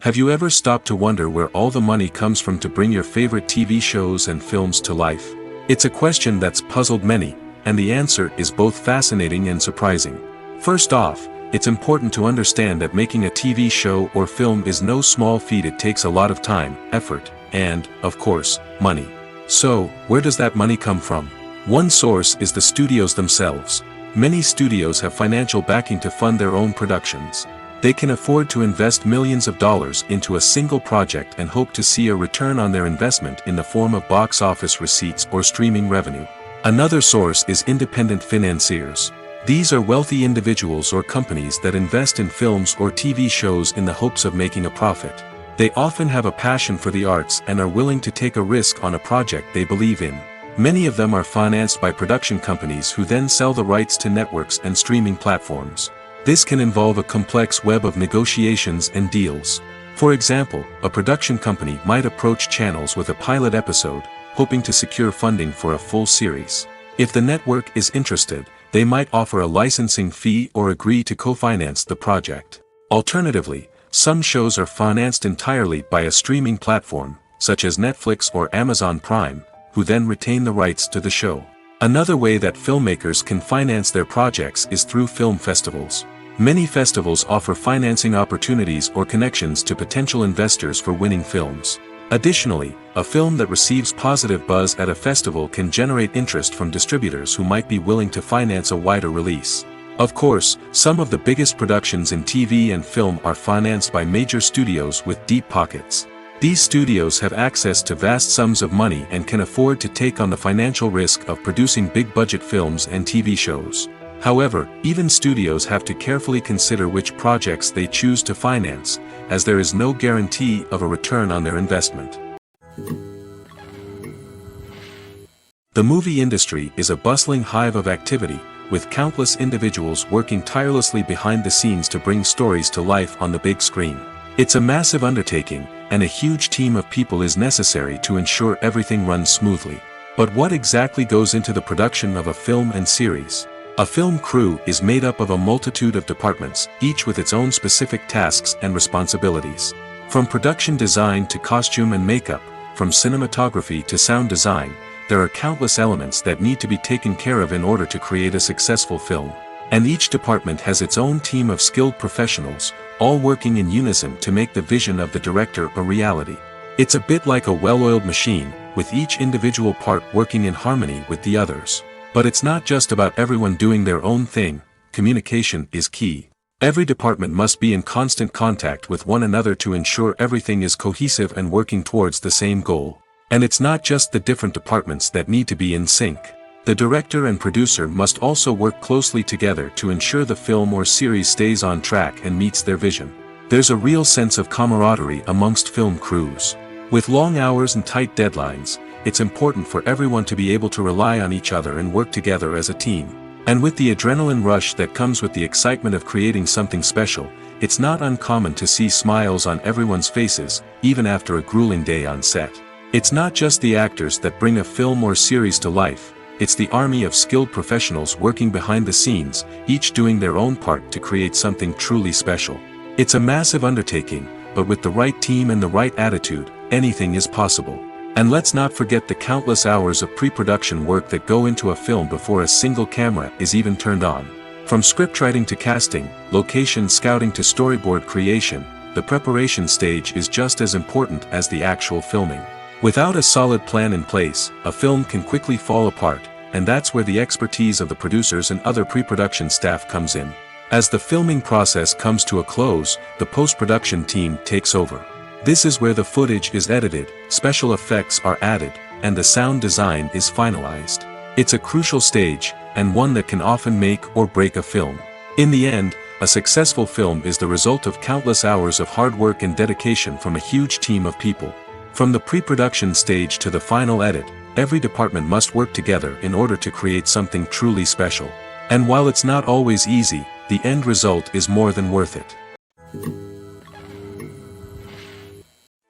Have you ever stopped to wonder where all the money comes from to bring your favorite TV shows and films to life? It's a question that's puzzled many, and the answer is both fascinating and surprising. First off, it's important to understand that making a TV show or film is no small feat. It takes a lot of time, effort, and, of course, money. So, where does that money come from? One source is the studios themselves. Many studios have financial backing to fund their own productions. They can afford to invest millions of dollars into a single project and hope to see a return on their investment in the form of box office receipts or streaming revenue. Another source is independent financiers. These are wealthy individuals or companies that invest in films or TV shows in the hopes of making a profit. They often have a passion for the arts and are willing to take a risk on a project they believe in. Many of them are financed by production companies who then sell the rights to networks and streaming platforms. This can involve a complex web of negotiations and deals. For example, a production company might approach channels with a pilot episode, hoping to secure funding for a full series. If the network is interested, they might offer a licensing fee or agree to co-finance the project. Alternatively, some shows are financed entirely by a streaming platform, such as Netflix or Amazon Prime, who then retain the rights to the show. Another way that filmmakers can finance their projects is through film festivals. Many festivals offer financing opportunities or connections to potential investors for winning films. Additionally, a film that receives positive buzz at a festival can generate interest from distributors who might be willing to finance a wider release. Of course, some of the biggest productions in TV and film are financed by major studios with deep pockets. These studios have access to vast sums of money and can afford to take on the financial risk of producing big-budget films and TV shows. However, even studios have to carefully consider which projects they choose to finance, as there is no guarantee of a return on their investment. The movie industry is a bustling hive of activity, with countless individuals working tirelessly behind the scenes to bring stories to life on the big screen. It's a massive undertaking, and a huge team of people is necessary to ensure everything runs smoothly. But what exactly goes into the production of a film and series? A film crew is made up of a multitude of departments, each with its own specific tasks and responsibilities. From production design to costume and makeup, from cinematography to sound design, there are countless elements that need to be taken care of in order to create a successful film. And each department has its own team of skilled professionals, all working in unison to make the vision of the director a reality. It's a bit like a well-oiled machine, with each individual part working in harmony with the others. But it's not just about everyone doing their own thing. Communication is key. Every department must be in constant contact with one another to ensure everything is cohesive and working towards the same goal. And it's not just the different departments that need to be in sync. The director and producer must also work closely together to ensure the film or series stays on track and meets their vision. There's a real sense of camaraderie amongst film crews. With long hours and tight deadlines, it's important for everyone to be able to rely on each other and work together as a team. And with the adrenaline rush that comes with the excitement of creating something special, it's not uncommon to see smiles on everyone's faces, even after a grueling day on set. It's not just the actors that bring a film or series to life, it's the army of skilled professionals working behind the scenes, each doing their own part to create something truly special. It's a massive undertaking, but with the right team and the right attitude, anything is possible. And let's not forget the countless hours of pre-production work that go into a film before a single camera is even turned on. From scriptwriting to casting, location scouting to storyboard creation, the preparation stage is just as important as the actual filming. Without a solid plan in place, a film can quickly fall apart, and that's where the expertise of the producers and other pre-production staff comes in. As the filming process comes to a close, the post-production team takes over. This is where the footage is edited, special effects are added, and the sound design is finalized. It's a crucial stage, and one that can often make or break a film. In the end, a successful film is the result of countless hours of hard work and dedication from a huge team of people. From the pre-production stage to the final edit, every department must work together in order to create something truly special. And while it's not always easy, the end result is more than worth it.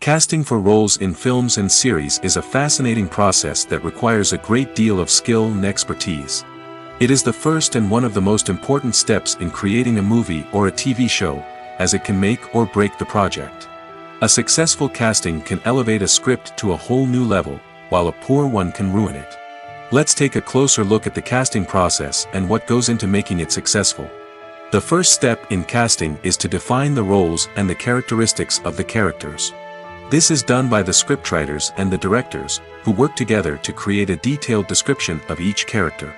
Casting for roles in films and series is a fascinating process that requires a great deal of skill and expertise. It is the first and one of the most important steps in creating a movie or a TV show, as it can make or break the project. A successful casting can elevate a script to a whole new level, while a poor one can ruin it. Let's take a closer look at the casting process and what goes into making it successful. The first step in casting is to define the roles and the characteristics of the characters. This is done by the scriptwriters and the directors, who work together to create a detailed description of each character.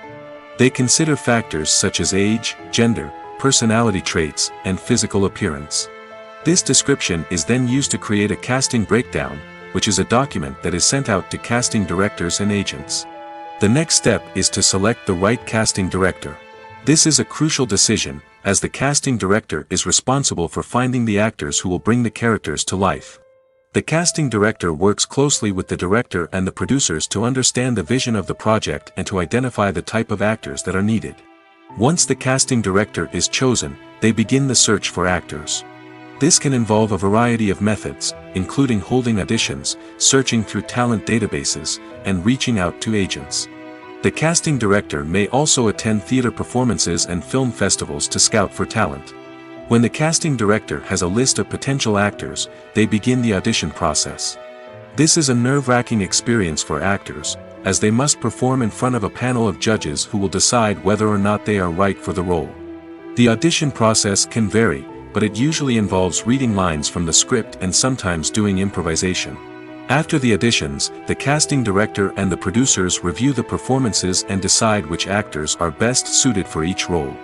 They consider factors such as age, gender, personality traits, and physical appearance. This description is then used to create a casting breakdown, which is a document that is sent out to casting directors and agents. The next step is to select the right casting director. This is a crucial decision, as the casting director is responsible for finding the actors who will bring the characters to life. The casting director works closely with the director and the producers to understand the vision of the project and to identify the type of actors that are needed. Once the casting director is chosen, they begin the search for actors. This can involve a variety of methods, including holding auditions, searching through talent databases, and reaching out to agents. The casting director may also attend theater performances and film festivals to scout for talent. When the casting director has a list of potential actors, they begin the audition process. This is a nerve-wracking experience for actors, as they must perform in front of a panel of judges who will decide whether or not they are right for the role. The audition process can vary, but it usually involves reading lines from the script and sometimes doing improvisation. After the auditions, the casting director and the producers review the performances and decide which actors are best suited for each role.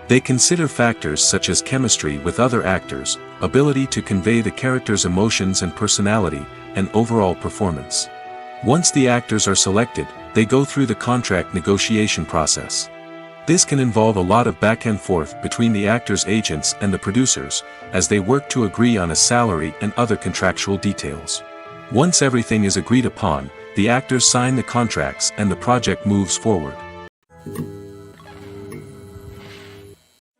They consider factors such as chemistry with other actors, ability to convey the character's emotions and personality, and overall performance. Once the actors are selected, they go through the contract negotiation process. This can involve a lot of back and forth between the actors' agents and the producers, as they work to agree on a salary and other contractual details. Once everything is agreed upon, the actors sign the contracts and the project moves forward.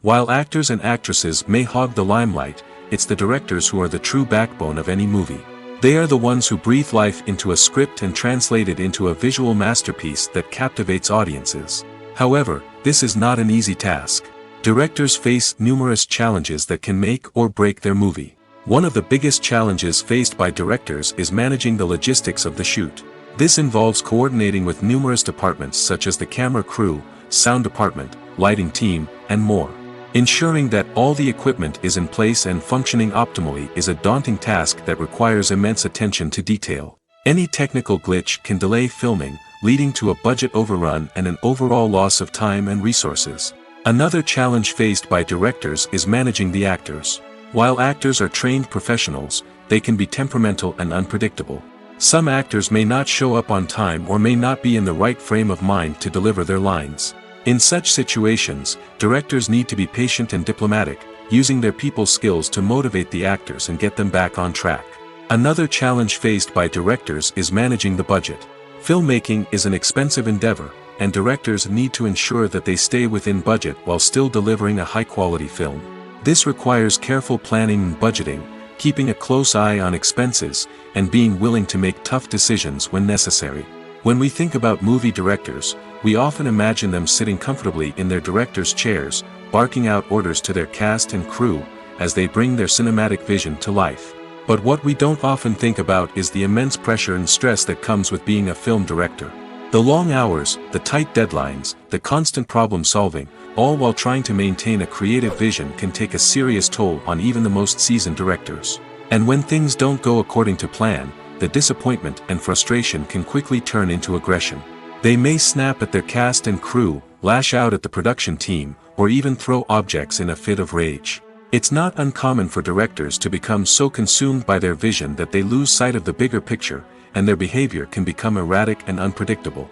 While actors and actresses may hog the limelight, it's the directors who are the true backbone of any movie. They are the ones who breathe life into a script and translate it into a visual masterpiece that captivates audiences. However, this is not an easy task. Directors face numerous challenges that can make or break their movie. One of the biggest challenges faced by directors is managing the logistics of the shoot. This involves coordinating with numerous departments such as the camera crew, sound department, lighting team, and more. Ensuring that all the equipment is in place and functioning optimally is a daunting task that requires immense attention to detail. Any technical glitch can delay filming, leading to a budget overrun and an overall loss of time and resources. Another challenge faced by directors is managing the actors. While actors are trained professionals, they can be temperamental and unpredictable. Some actors may not show up on time or may not be in the right frame of mind to deliver their lines. In such situations, directors need to be patient and diplomatic, using their people skills to motivate the actors and get them back on track. Another challenge faced by directors is managing the budget. Filmmaking is an expensive endeavor, and directors need to ensure that they stay within budget while still delivering a high-quality film. This requires careful planning and budgeting, keeping a close eye on expenses, and being willing to make tough decisions when necessary. When we think about movie directors, we often imagine them sitting comfortably in their director's chairs, barking out orders to their cast and crew, as they bring their cinematic vision to life. But what we don't often think about is the immense pressure and stress that comes with being a film director. The long hours, the tight deadlines, the constant problem solving, all while trying to maintain a creative vision can take a serious toll on even the most seasoned directors. And when things don't go according to plan, the disappointment and frustration can quickly turn into aggression. They may snap at their cast and crew, lash out at the production team, or even throw objects in a fit of rage. It's not uncommon for directors to become so consumed by their vision that they lose sight of the bigger picture, and their behavior can become erratic and unpredictable.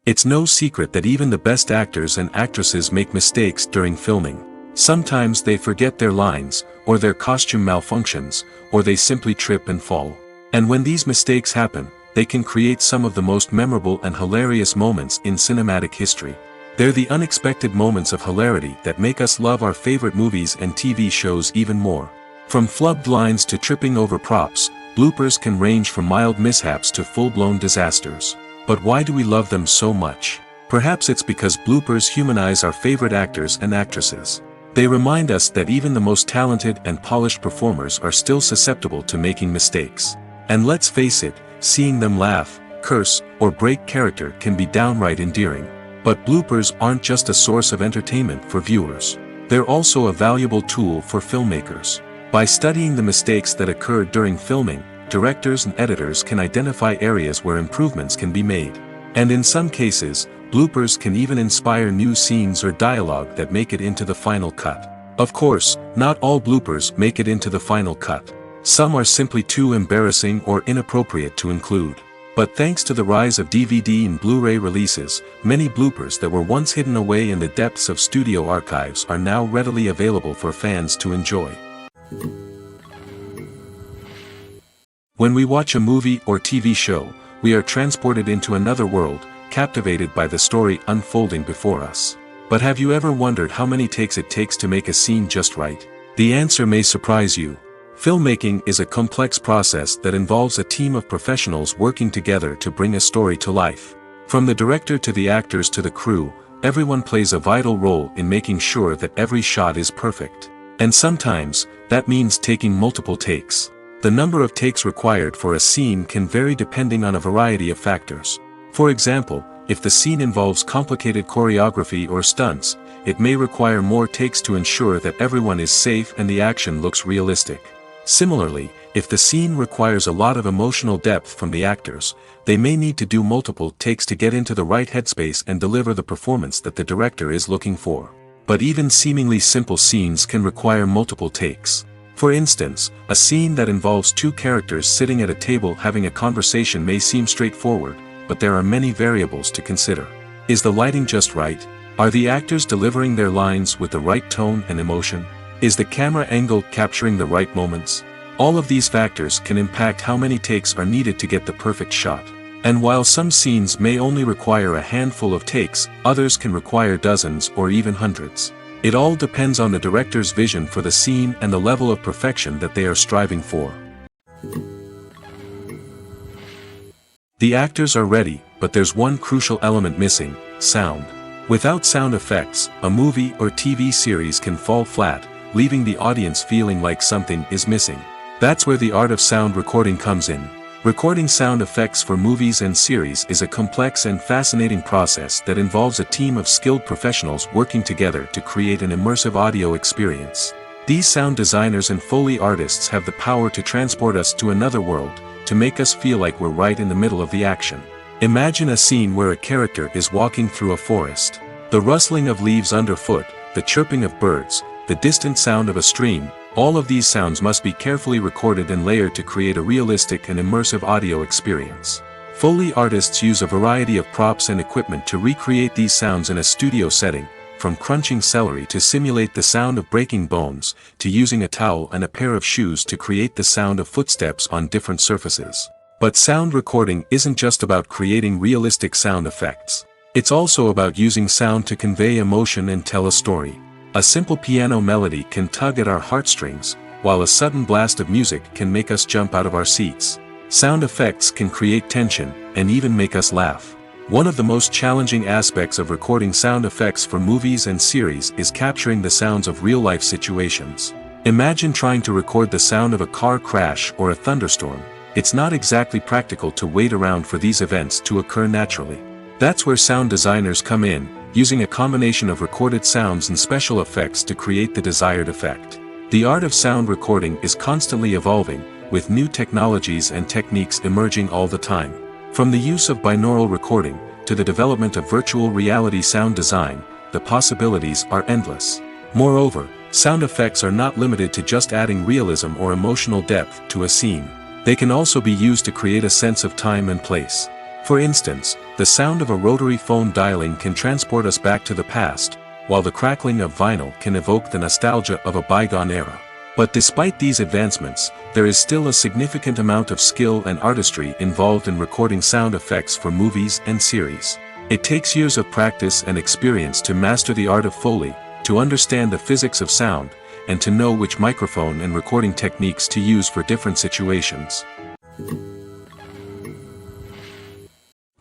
It's no secret that even the best actors and actresses make mistakes during filming. Sometimes they forget their lines, or their costume malfunctions, or they simply trip and fall. And when these mistakes happen, they can create some of the most memorable and hilarious moments in cinematic history. They're the unexpected moments of hilarity that make us love our favorite movies and TV shows even more. From flubbed lines to tripping over props, bloopers can range from mild mishaps to full-blown disasters. But why do we love them so much? Perhaps it's because bloopers humanize our favorite actors and actresses. They remind us that even the most talented and polished performers are still susceptible to making mistakes. And let's face it, seeing them laugh, curse, or break character can be downright endearing. But bloopers aren't just a source of entertainment for viewers. They're also a valuable tool for filmmakers. By studying the mistakes that occurred during filming, directors and editors can identify areas where improvements can be made. And in some cases, bloopers can even inspire new scenes or dialogue that make it into the final cut. Of course, not all bloopers make it into the final cut. Some are simply too embarrassing or inappropriate to include. But thanks to the rise of DVD and Blu-ray releases, many bloopers that were once hidden away in the depths of studio archives are now readily available for fans to enjoy. When we watch a movie or TV show, we are transported into another world, captivated by the story unfolding before us. But have you ever wondered how many takes it takes to make a scene just right? The answer may surprise you. Filmmaking is a complex process that involves a team of professionals working together to bring a story to life. From the director to the actors to the crew, everyone plays a vital role in making sure that every shot is perfect. And sometimes, that means taking multiple takes. The number of takes required for a scene can vary depending on a variety of factors. For example, if the scene involves complicated choreography or stunts, it may require more takes to ensure that everyone is safe and the action looks realistic. Similarly, if the scene requires a lot of emotional depth from the actors, they may need to do multiple takes to get into the right headspace and deliver the performance that the director is looking for. But even seemingly simple scenes can require multiple takes. For instance, a scene that involves two characters sitting at a table having a conversation may seem straightforward, but there are many variables to consider. Is the lighting just right? Are the actors delivering their lines with the right tone and emotion? Is the camera angle capturing the right moments? All of these factors can impact how many takes are needed to get the perfect shot. And while some scenes may only require a handful of takes, others can require dozens or even hundreds. It all depends on the director's vision for the scene and the level of perfection that they are striving for. The actors are ready, but there's one crucial element missing: sound. Without sound effects, a movie or TV series can fall flat, leaving the audience feeling like something is missing. That's where the art of sound recording comes in. Recording sound effects for movies and series is a complex and fascinating process that involves a team of skilled professionals working together to create an immersive audio experience. These sound designers and Foley artists have the power to transport us to another world, to make us feel like we're right in the middle of the action. Imagine a scene where a character is walking through a forest. The rustling of leaves underfoot, the chirping of birds, the distant sound of a stream, all of these sounds must be carefully recorded and layered to create a realistic and immersive audio experience. Foley artists use a variety of props and equipment to recreate these sounds in a studio setting, from crunching celery to simulate the sound of breaking bones, to using a towel and a pair of shoes to create the sound of footsteps on different surfaces. But sound recording isn't just about creating realistic sound effects. It's also about using sound to convey emotion and tell a story. A simple piano melody can tug at our heartstrings, while a sudden blast of music can make us jump out of our seats. Sound effects can create tension, and even make us laugh. One of the most challenging aspects of recording sound effects for movies and series is capturing the sounds of real-life situations. Imagine trying to record the sound of a car crash or a thunderstorm. It's not exactly practical to wait around for these events to occur naturally. That's where sound designers come in, using a combination of recorded sounds and special effects to create the desired effect. The art of sound recording is constantly evolving, with new technologies and techniques emerging all the time. From the use of binaural recording, to the development of virtual reality sound design, the possibilities are endless. Moreover, sound effects are not limited to just adding realism or emotional depth to a scene. They can also be used to create a sense of time and place. For instance, the sound of a rotary phone dialing can transport us back to the past, while the crackling of vinyl can evoke the nostalgia of a bygone era. But despite these advancements, there is still a significant amount of skill and artistry involved in recording sound effects for movies and series. It takes years of practice and experience to master the art of Foley, to understand the physics of sound, and to know which microphone and recording techniques to use for different situations.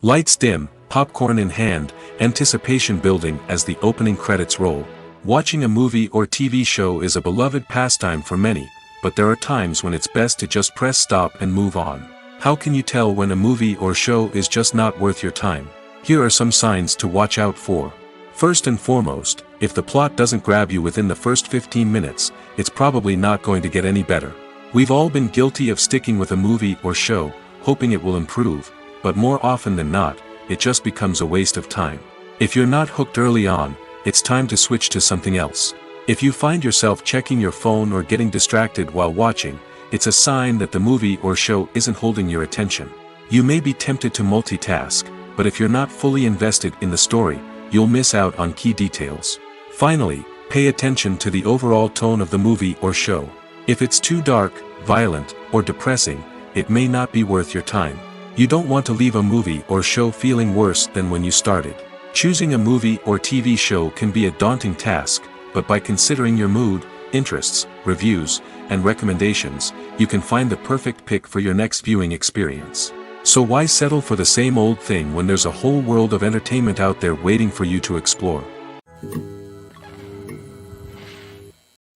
Lights dim, popcorn in hand, anticipation building as the opening credits roll. Watching a movie or TV show is a beloved pastime for many, but there are times when it's best to just press stop and move on. How can you tell when a movie or show is just not worth your time? Here are some signs to watch out for. First and foremost, if the plot doesn't grab you within the first 15 minutes, it's probably not going to get any better. We've all been guilty of sticking with a movie or show, hoping it will improve, but more often than not, it just becomes a waste of time. If you're not hooked early on, it's time to switch to something else. If you find yourself checking your phone or getting distracted while watching, it's a sign that the movie or show isn't holding your attention. You may be tempted to multitask, but if you're not fully invested in the story, you'll miss out on key details. Finally, pay attention to the overall tone of the movie or show. If it's too dark, violent, or depressing, it may not be worth your time. You don't want to leave a movie or show feeling worse than when you started. Choosing a movie or TV show can be a daunting task, but by considering your mood, interests, reviews, and recommendations, you can find the perfect pick for your next viewing experience. So why settle for the same old thing when there's a whole world of entertainment out there waiting for you to explore?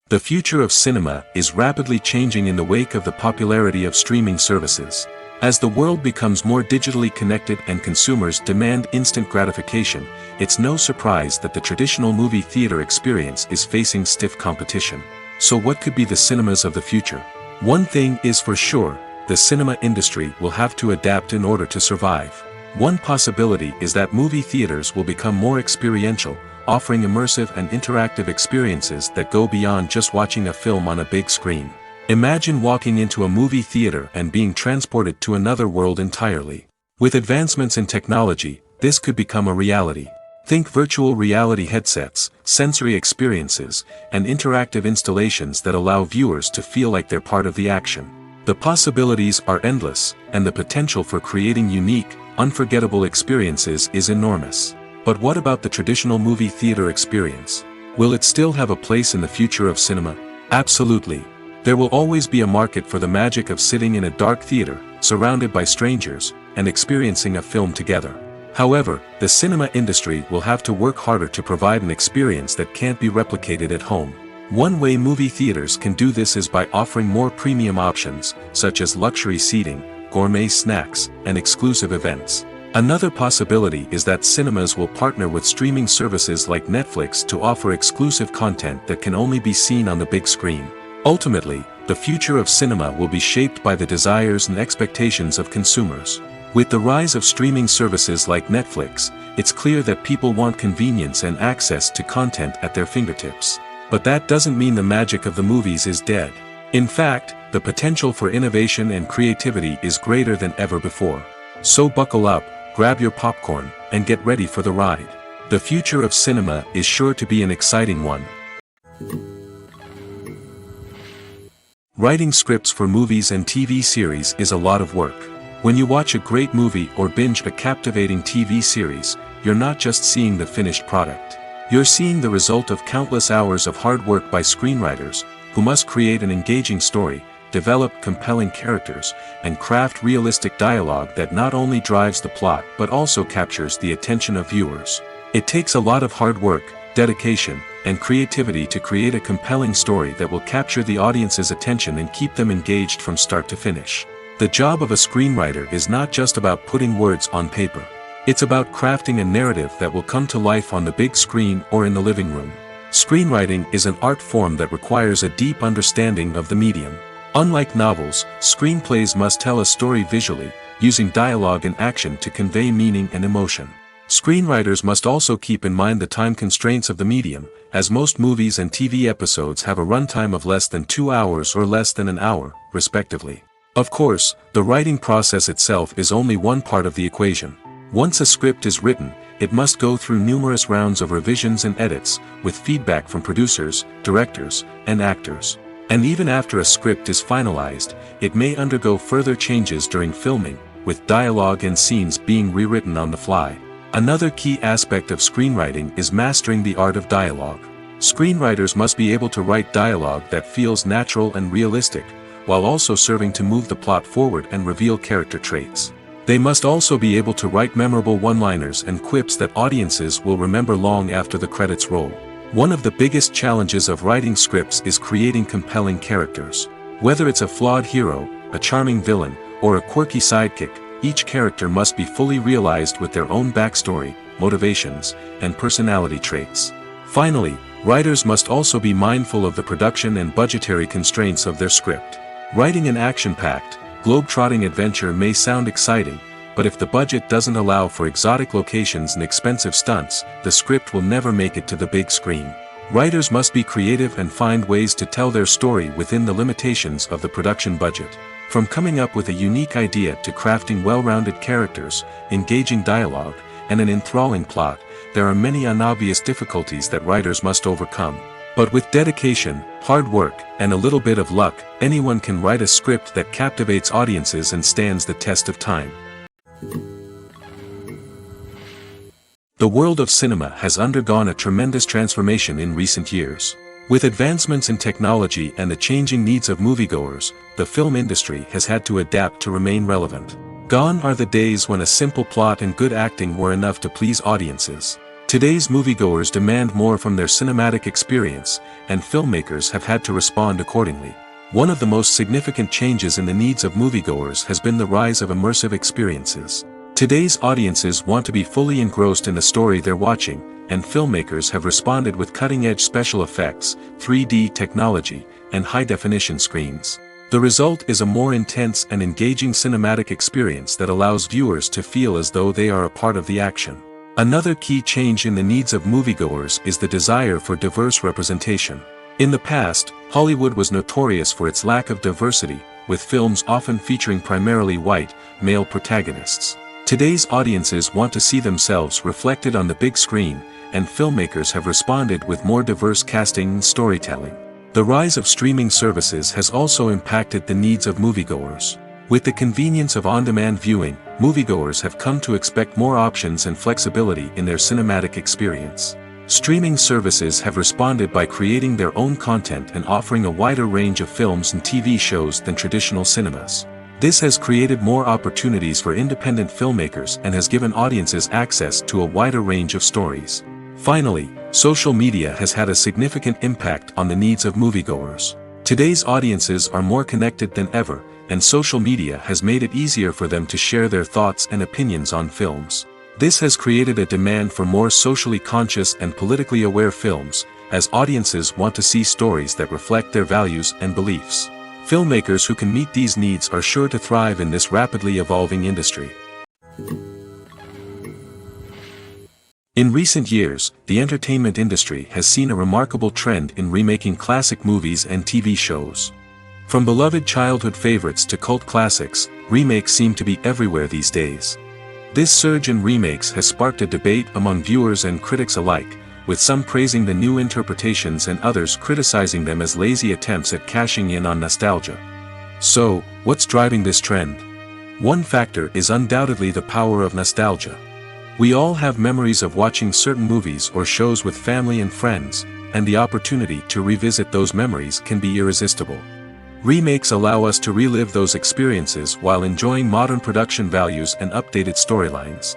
The future of cinema is rapidly changing in the wake of the popularity of streaming services. As the world becomes more digitally connected and consumers demand instant gratification, it's no surprise that the traditional movie theater experience is facing stiff competition. So what could be the cinemas of the future? One thing is for sure, the cinema industry will have to adapt in order to survive. One possibility is that movie theaters will become more experiential, offering immersive and interactive experiences that go beyond just watching a film on a big screen. Imagine walking into a movie theater and being transported to another world entirely. With advancements in technology, this could become a reality. Think virtual reality headsets, sensory experiences, and interactive installations that allow viewers to feel like they're part of the action. The possibilities are endless, and the potential for creating unique, unforgettable experiences is enormous. But what about the traditional movie theater experience? Will it still have a place in the future of cinema? Absolutely. There will always be a market for the magic of sitting in a dark theater, surrounded by strangers, and experiencing a film together. However, the cinema industry will have to work harder to provide an experience that can't be replicated at home. One way movie theaters can do this is by offering more premium options, such as luxury seating, gourmet snacks, and exclusive events. Another possibility is that cinemas will partner with streaming services like Netflix to offer exclusive content that can only be seen on the big screen. Ultimately, the future of cinema will be shaped by the desires and expectations of consumers. With the rise of streaming services like Netflix, it's clear that people want convenience and access to content at their fingertips. But that doesn't mean the magic of the movies is dead. In fact, the potential for innovation and creativity is greater than ever before. So buckle up, grab your popcorn, and get ready for the ride. The future of cinema is sure to be an exciting one. Writing scripts for movies and TV series is a lot of work. When you watch a great movie or binge a captivating TV series, you're not just seeing the finished product. You're seeing the result of countless hours of hard work by screenwriters, who must create an engaging story, develop compelling characters, and craft realistic dialogue that not only drives the plot but also captures the attention of viewers. It takes a lot of hard work, dedication, and creativity to create a compelling story that will capture the audience's attention and keep them engaged from start to finish. The job of a screenwriter is not just about putting words on paper. It's about crafting a narrative that will come to life on the big screen or in the living room. Screenwriting is an art form that requires a deep understanding of the medium. Unlike novels, screenplays must tell a story visually, using dialogue and action to convey meaning and emotion. Screenwriters must also keep in mind the time constraints of the medium, as most movies and TV episodes have a runtime of less than 2 hours or less than an hour, respectively. Of course, the writing process itself is only one part of the equation. Once a script is written, it must go through numerous rounds of revisions and edits, with feedback from producers, directors, and actors. And even after a script is finalized, it may undergo further changes during filming, with dialogue and scenes being rewritten on the fly. Another key aspect of screenwriting is mastering the art of dialogue. Screenwriters must be able to write dialogue that feels natural and realistic, while also serving to move the plot forward and reveal character traits. They must also be able to write memorable one-liners and quips that audiences will remember long after the credits roll. One of the biggest challenges of writing scripts is creating compelling characters. Whether it's a flawed hero, a charming villain, or a quirky sidekick, each character must be fully realized with their own backstory, motivations, and personality traits. Finally, writers must also be mindful of the production and budgetary constraints of their script. Writing an action-packed, globe-trotting adventure may sound exciting, but if the budget doesn't allow for exotic locations and expensive stunts, the script will never make it to the big screen. Writers must be creative and find ways to tell their story within the limitations of the production budget. From coming up with a unique idea to crafting well-rounded characters, engaging dialogue, and an enthralling plot, there are many unobvious difficulties that writers must overcome. But with dedication, hard work, and a little bit of luck, anyone can write a script that captivates audiences and stands the test of time. The world of cinema has undergone a tremendous transformation in recent years. With advancements in technology and the changing needs of moviegoers, the film industry has had to adapt to remain relevant. Gone are the days when a simple plot and good acting were enough to please audiences. Today's moviegoers demand more from their cinematic experience, and filmmakers have had to respond accordingly. One of the most significant changes in the needs of moviegoers has been the rise of immersive experiences. Today's audiences want to be fully engrossed in the story they're watching, and filmmakers have responded with cutting-edge special effects, 3D technology, and high-definition screens. The result is a more intense and engaging cinematic experience that allows viewers to feel as though they are a part of the action. Another key change in the needs of moviegoers is the desire for diverse representation. In the past, Hollywood was notorious for its lack of diversity, with films often featuring primarily white, male protagonists. Today's audiences want to see themselves reflected on the big screen, and filmmakers have responded with more diverse casting and storytelling. The rise of streaming services has also impacted the needs of moviegoers. With the convenience of on-demand viewing, moviegoers have come to expect more options and flexibility in their cinematic experience. Streaming services have responded by creating their own content and offering a wider range of films and TV shows than traditional cinemas. This has created more opportunities for independent filmmakers and has given audiences access to a wider range of stories. Finally, social media has had a significant impact on the needs of moviegoers. Today's audiences are more connected than ever, and social media has made it easier for them to share their thoughts and opinions on films. This has created a demand for more socially conscious and politically aware films, as audiences want to see stories that reflect their values and beliefs. Filmmakers who can meet these needs are sure to thrive in this rapidly evolving industry. In recent years, the entertainment industry has seen a remarkable trend in remaking classic movies and TV shows. From beloved childhood favorites to cult classics, remakes seem to be everywhere these days. This surge in remakes has sparked a debate among viewers and critics alike, with some praising the new interpretations and others criticizing them as lazy attempts at cashing in on nostalgia. So, what's driving this trend? One factor is undoubtedly the power of nostalgia. We all have memories of watching certain movies or shows with family and friends, and the opportunity to revisit those memories can be irresistible. Remakes allow us to relive those experiences while enjoying modern production values and updated storylines.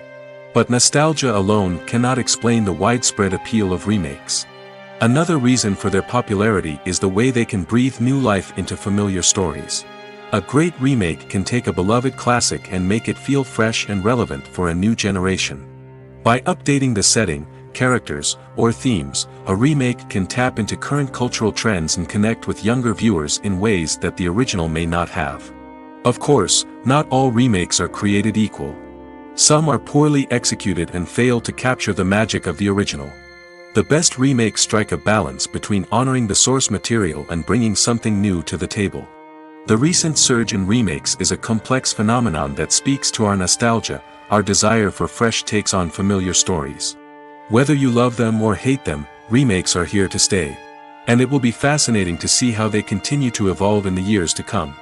But nostalgia alone cannot explain the widespread appeal of remakes. Another reason for their popularity is the way they can breathe new life into familiar stories. A great remake can take a beloved classic and make it feel fresh and relevant for a new generation. By updating the setting, characters, or themes, a remake can tap into current cultural trends and connect with younger viewers in ways that the original may not have. Of course, not all remakes are created equal. Some are poorly executed and fail to capture the magic of the original. The best remakes strike a balance between honoring the source material and bringing something new to the table. The recent surge in remakes is a complex phenomenon that speaks to our nostalgia, our desire for fresh takes on familiar stories. Whether you love them or hate them, remakes are here to stay. And it will be fascinating to see how they continue to evolve in the years to come.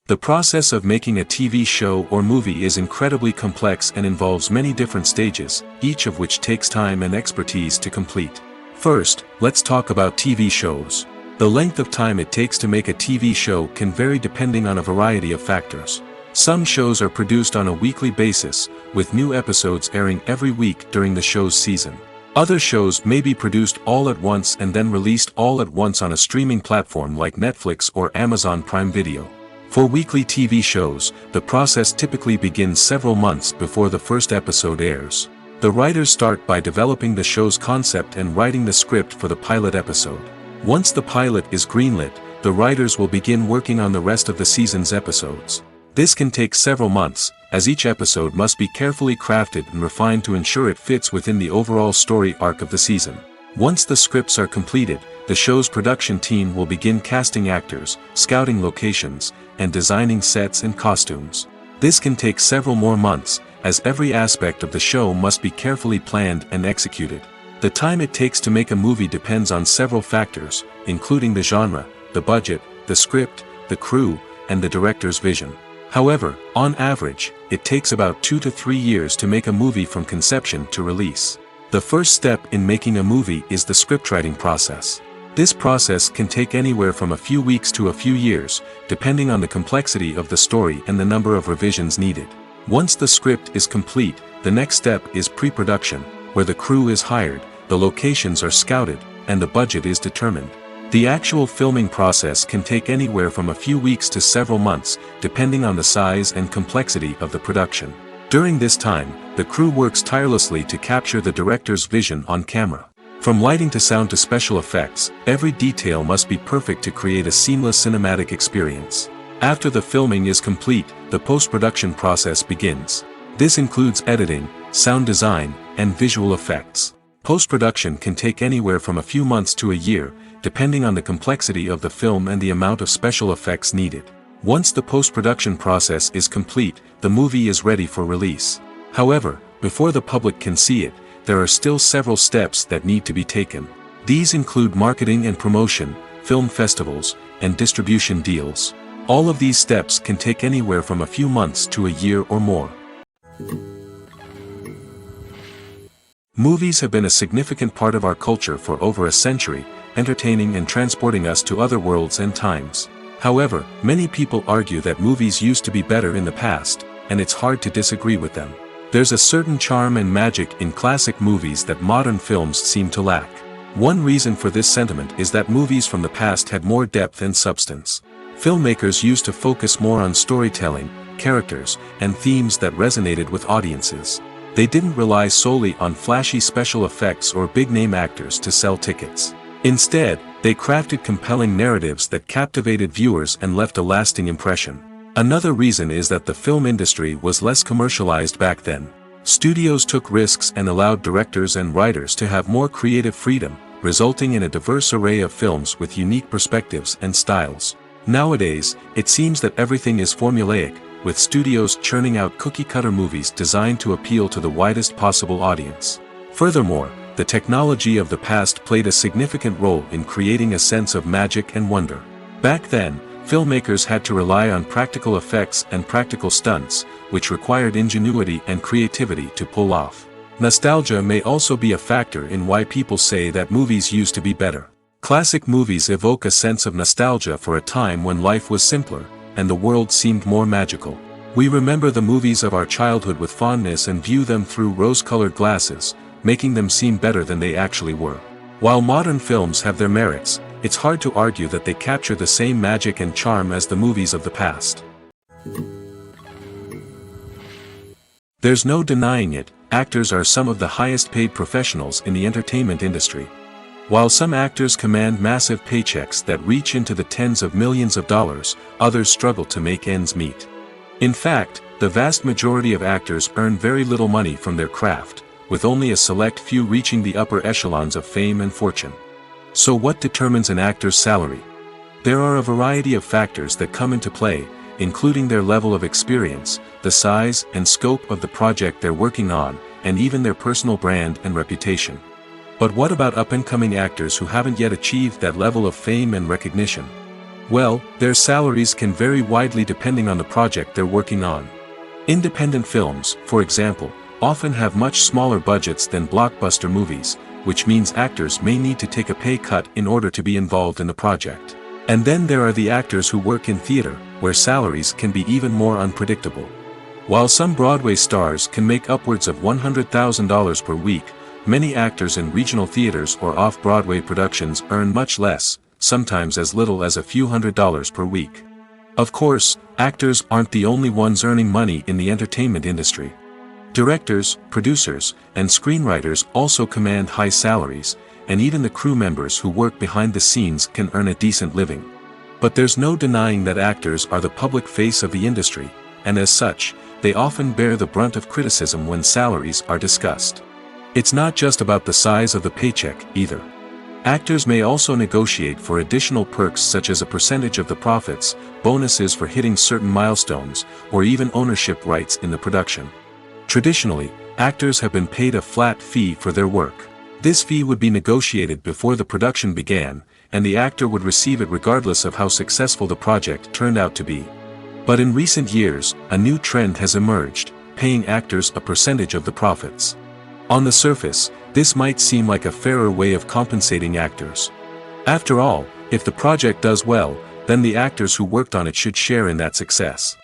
The process of making a TV show or movie is incredibly complex and involves many different stages, each of which takes time and expertise to complete. First, let's talk about TV shows. The length of time it takes to make a TV show can vary depending on a variety of factors. Some shows are produced on a weekly basis, with new episodes airing every week during the show's season. Other shows may be produced all at once and then released all at once on a streaming platform like Netflix or Amazon Prime Video. For weekly TV shows, the process typically begins several months before the first episode airs. The writers start by developing the show's concept and writing the script for the pilot episode. Once the pilot is greenlit, the writers will begin working on the rest of the season's episodes. This can take several months, as each episode must be carefully crafted and refined to ensure it fits within the overall story arc of the season. Once the scripts are completed, the show's production team will begin casting actors, scouting locations, and designing sets and costumes. This can take several more months, as every aspect of the show must be carefully planned and executed. The time it takes to make a movie depends on several factors, including the genre, the budget, the script, the crew, and the director's vision. However, on average, it takes about 2 to 3 years to make a movie from conception to release. The first step in making a movie is the scriptwriting process. This process can take anywhere from a few weeks to a few years, depending on the complexity of the story and the number of revisions needed. Once the script is complete, the next step is pre-production, where the crew is hired, the locations are scouted, and the budget is determined. The actual filming process can take anywhere from a few weeks to several months, depending on the size and complexity of the production. During this time, the crew works tirelessly to capture the director's vision on camera. From lighting to sound to special effects, every detail must be perfect to create a seamless cinematic experience. After the filming is complete, the post-production process begins. This includes editing, sound design, and visual effects. Post-production can take anywhere from a few months to a year, depending on the complexity of the film and the amount of special effects needed. Once the post-production process is complete, the movie is ready for release. However, before the public can see it, there are still several steps that need to be taken. These include marketing and promotion, film festivals, and distribution deals. All of these steps can take anywhere from a few months to a year or more. Movies have been a significant part of our culture for over a century, entertaining and transporting us to other worlds and times. However, many people argue that movies used to be better in the past, and it's hard to disagree with them. There's a certain charm and magic in classic movies that modern films seem to lack. One reason for this sentiment is that movies from the past had more depth and substance. Filmmakers used to focus more on storytelling, characters, and themes that resonated with audiences. They didn't rely solely on flashy special effects or big-name actors to sell tickets. Instead, they crafted compelling narratives that captivated viewers and left a lasting impression. Another reason is that the film industry was less commercialized back then. Studios took risks and allowed directors and writers to have more creative freedom, resulting in a diverse array of films with unique perspectives and styles. Nowadays, it seems that everything is formulaic, with studios churning out cookie-cutter movies designed to appeal to the widest possible audience. Furthermore, the technology of the past played a significant role in creating a sense of magic and wonder. Back then, filmmakers had to rely on practical effects and practical stunts, which required ingenuity and creativity to pull off. Nostalgia may also be a factor in why people say that movies used to be better. Classic movies evoke a sense of nostalgia for a time when life was simpler, and the world seemed more magical. We remember the movies of our childhood with fondness and view them through rose-colored glasses, making them seem better than they actually were. While modern films have their merits, it's hard to argue that they capture the same magic and charm as the movies of the past. There's no denying it, actors are some of the highest-paid professionals in the entertainment industry. While some actors command massive paychecks that reach into the tens of millions of dollars, others struggle to make ends meet. In fact, the vast majority of actors earn very little money from their craft, with only a select few reaching the upper echelons of fame and fortune. So what determines an actor's salary? There are a variety of factors that come into play, including their level of experience, the size and scope of the project they're working on, and even their personal brand and reputation. But what about up-and-coming actors who haven't yet achieved that level of fame and recognition? Well, their salaries can vary widely depending on the project they're working on. Independent films, for example, often have much smaller budgets than blockbuster movies, which means actors may need to take a pay cut in order to be involved in the project. And then there are the actors who work in theater, where salaries can be even more unpredictable. While some Broadway stars can make upwards of $100,000 per week, many actors in regional theaters or off-Broadway productions earn much less, sometimes as little as a few $100s per week. Of course, actors aren't the only ones earning money in the entertainment industry. Directors, producers, and screenwriters also command high salaries, and even the crew members who work behind the scenes can earn a decent living. But there's no denying that actors are the public face of the industry, and as such, they often bear the brunt of criticism when salaries are discussed. It's not just about the size of the paycheck, either. Actors may also negotiate for additional perks such as a percentage of the profits, bonuses for hitting certain milestones, or even ownership rights in the production. Traditionally, actors have been paid a flat fee for their work. This fee would be negotiated before the production began, and the actor would receive it regardless of how successful the project turned out to be. But in recent years, a new trend has emerged, paying actors a percentage of the profits. On the surface, this might seem like a fairer way of compensating actors. After all, if the project does well, then the actors who worked on it should share in that success.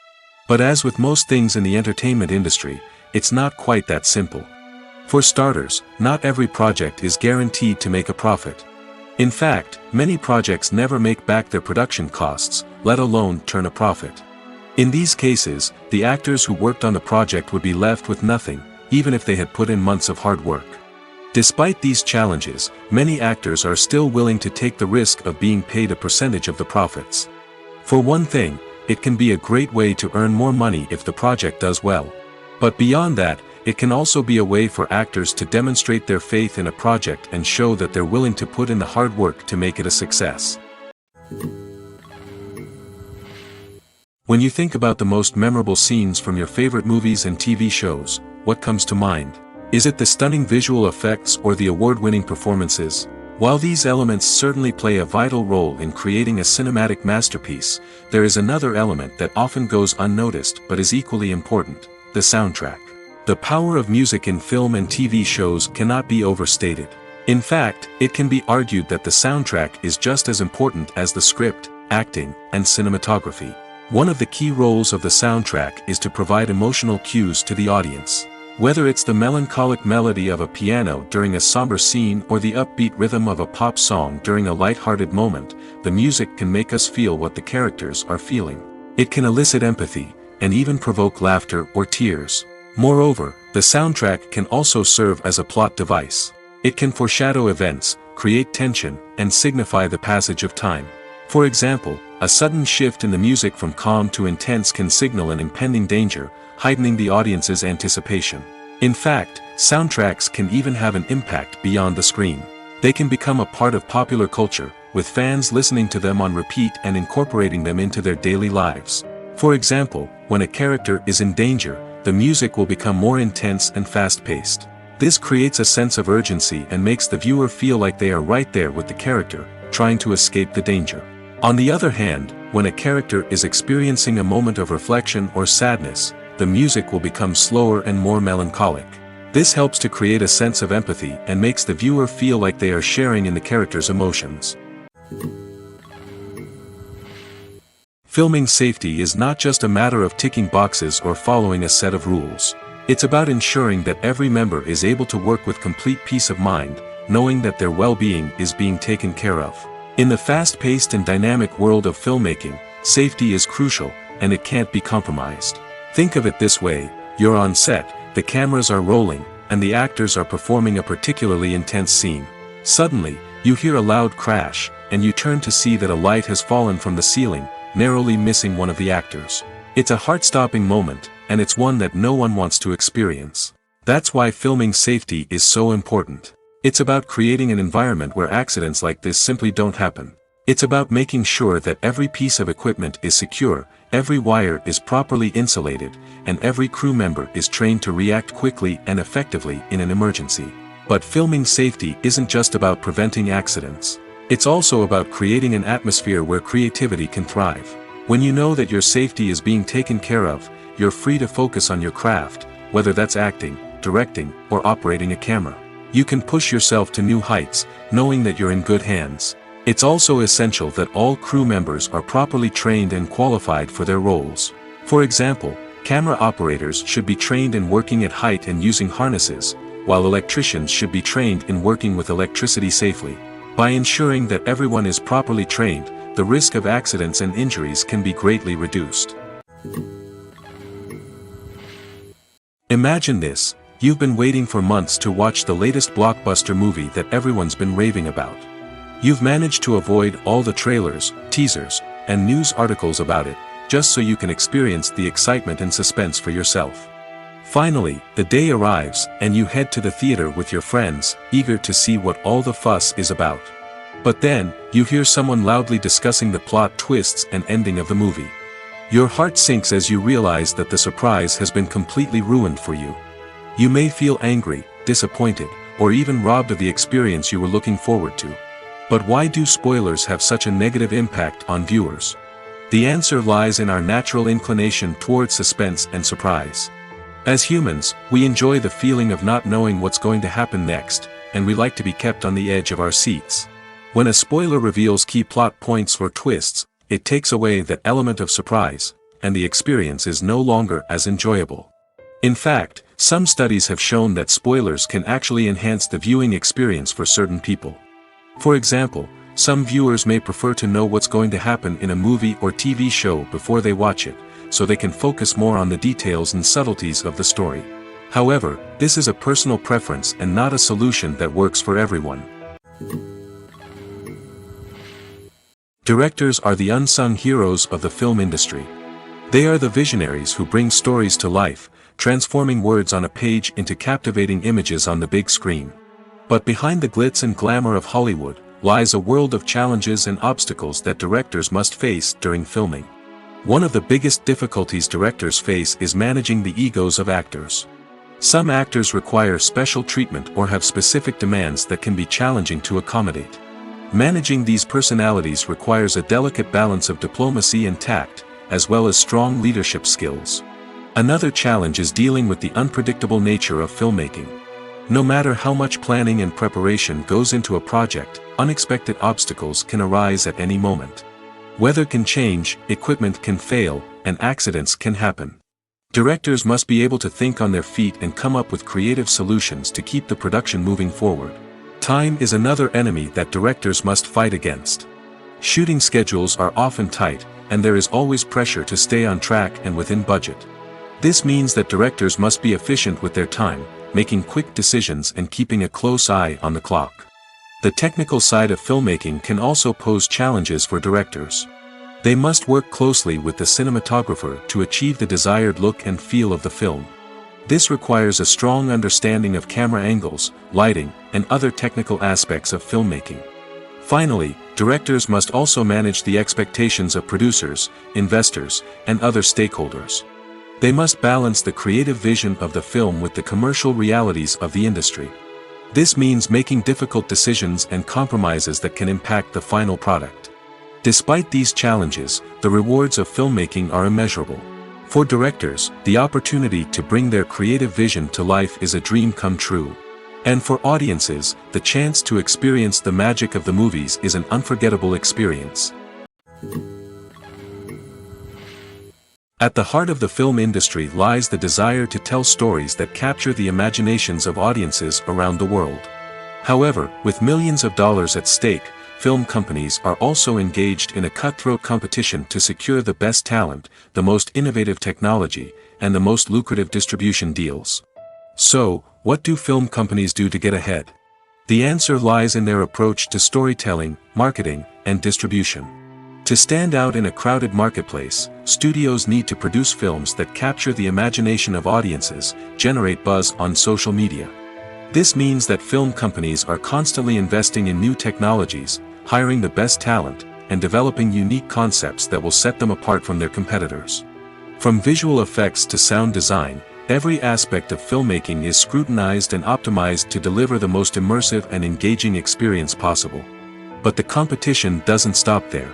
But as with most things in the entertainment industry, it's not quite that simple. For starters, not every project is guaranteed to make a profit. In fact, many projects never make back their production costs, let alone turn a profit. In these cases, the actors who worked on the project would be left with nothing, even if they had put in months of hard work. Despite these challenges, many actors are still willing to take the risk of being paid a percentage of the profits. For one thing, it can be a great way to earn more money if the project does well. But beyond that, it can also be a way for actors to demonstrate their faith in a project and show that they're willing to put in the hard work to make it a success. When you think about the most memorable scenes from your favorite movies and TV shows, what comes to mind? Is it the stunning visual effects or the award-winning performances? While these elements certainly play a vital role in creating a cinematic masterpiece, there is another element that often goes unnoticed but is equally important: the soundtrack. The power of music in film and TV shows cannot be overstated. In fact, it can be argued that the soundtrack is just as important as the script, acting, and cinematography. One of the key roles of the soundtrack is to provide emotional cues to the audience. Whether it's the melancholic melody of a piano during a somber scene or the upbeat rhythm of a pop song during a light-hearted moment, the music can make us feel what the characters are feeling. It can elicit empathy, and even provoke laughter or tears. Moreover, the soundtrack can also serve as a plot device. It can foreshadow events, create tension, and signify the passage of time. For example, a sudden shift in the music from calm to intense can signal an impending danger, heightening the audience's anticipation. In fact, soundtracks can even have an impact beyond the screen. They can become a part of popular culture, with fans listening to them on repeat and incorporating them into their daily lives. For example, when a character is in danger, the music will become more intense and fast-paced. This creates a sense of urgency and makes the viewer feel like they are right there with the character, trying to escape the danger. On the other hand, when a character is experiencing a moment of reflection or sadness, the music will become slower and more melancholic. This helps to create a sense of empathy and makes the viewer feel like they are sharing in the character's emotions. Filming safety is not just a matter of ticking boxes or following a set of rules. It's about ensuring that every member is able to work with complete peace of mind, knowing that their well-being is being taken care of. In the fast-paced and dynamic world of filmmaking, safety is crucial, and it can't be compromised. Think of it this way: you're on set, the cameras are rolling, and the actors are performing a particularly intense scene. Suddenly, you hear a loud crash, and you turn to see that a light has fallen from the ceiling, narrowly missing one of the actors. It's a heart-stopping moment, and it's one that no one wants to experience. That's why filming safety is so important. It's about creating an environment where accidents like this simply don't happen. It's about making sure that every piece of equipment is secure, every wire is properly insulated, and every crew member is trained to react quickly and effectively in an emergency. But filming safety isn't just about preventing accidents. It's also about creating an atmosphere where creativity can thrive. When you know that your safety is being taken care of, you're free to focus on your craft, whether that's acting, directing, or operating a camera. You can push yourself to new heights, knowing that you're in good hands. It's also essential that all crew members are properly trained and qualified for their roles. For example, camera operators should be trained in working at height and using harnesses, while electricians should be trained in working with electricity safely. By ensuring that everyone is properly trained, the risk of accidents and injuries can be greatly reduced. Imagine this: you've been waiting for months to watch the latest blockbuster movie that everyone's been raving about. You've managed to avoid all the trailers, teasers, and news articles about it, just so you can experience the excitement and suspense for yourself. Finally, the day arrives, and you head to the theater with your friends, eager to see what all the fuss is about. But then, you hear someone loudly discussing the plot twists and ending of the movie. Your heart sinks as you realize that the surprise has been completely ruined for you. You may feel angry, disappointed, or even robbed of the experience you were looking forward to. But why do spoilers have such a negative impact on viewers? The answer lies in our natural inclination towards suspense and surprise. As humans, we enjoy the feeling of not knowing what's going to happen next, and we like to be kept on the edge of our seats. When a spoiler reveals key plot points or twists, it takes away that element of surprise, and the experience is no longer as enjoyable. In fact, some studies have shown that spoilers can actually enhance the viewing experience for certain people. For example, some viewers may prefer to know what's going to happen in a movie or TV show before they watch it, so they can focus more on the details and subtleties of the story. However, this is a personal preference and not a solution that works for everyone. Directors are the unsung heroes of the film industry. They are the visionaries who bring stories to life, transforming words on a page into captivating images on the big screen. But behind the glitz and glamour of Hollywood lies a world of challenges and obstacles that directors must face during filming. One of the biggest difficulties directors face is managing the egos of actors. Some actors require special treatment or have specific demands that can be challenging to accommodate. Managing these personalities requires a delicate balance of diplomacy and tact, as well as strong leadership skills. Another challenge is dealing with the unpredictable nature of filmmaking. No matter how much planning and preparation goes into a project, unexpected obstacles can arise at any moment. Weather can change, equipment can fail, and accidents can happen. Directors must be able to think on their feet and come up with creative solutions to keep the production moving forward. Time is another enemy that directors must fight against. Shooting schedules are often tight, and there is always pressure to stay on track and within budget. This means that directors must be efficient with their time, making quick decisions and keeping a close eye on the clock. The technical side of filmmaking can also pose challenges for directors. They must work closely with the cinematographer to achieve the desired look and feel of the film. This requires a strong understanding of camera angles, lighting, and other technical aspects of filmmaking. Finally, directors must also manage the expectations of producers, investors, and other stakeholders. They must balance the creative vision of the film with the commercial realities of the industry. This means making difficult decisions and compromises that can impact the final product. Despite these challenges, the rewards of filmmaking are immeasurable. For directors, the opportunity to bring their creative vision to life is a dream come true. And for audiences, the chance to experience the magic of the movies is an unforgettable experience. At the heart of the film industry lies the desire to tell stories that capture the imaginations of audiences around the world. However, with millions of dollars at stake, film companies are also engaged in a cutthroat competition to secure the best talent, the most innovative technology, and the most lucrative distribution deals. So, what do film companies do to get ahead? The answer lies in their approach to storytelling, marketing, and distribution. To stand out in a crowded marketplace, studios need to produce films that capture the imagination of audiences, generate buzz on social media. This means that film companies are constantly investing in new technologies, hiring the best talent, and developing unique concepts that will set them apart from their competitors. From visual effects to sound design, every aspect of filmmaking is scrutinized and optimized to deliver the most immersive and engaging experience possible. But the competition doesn't stop there.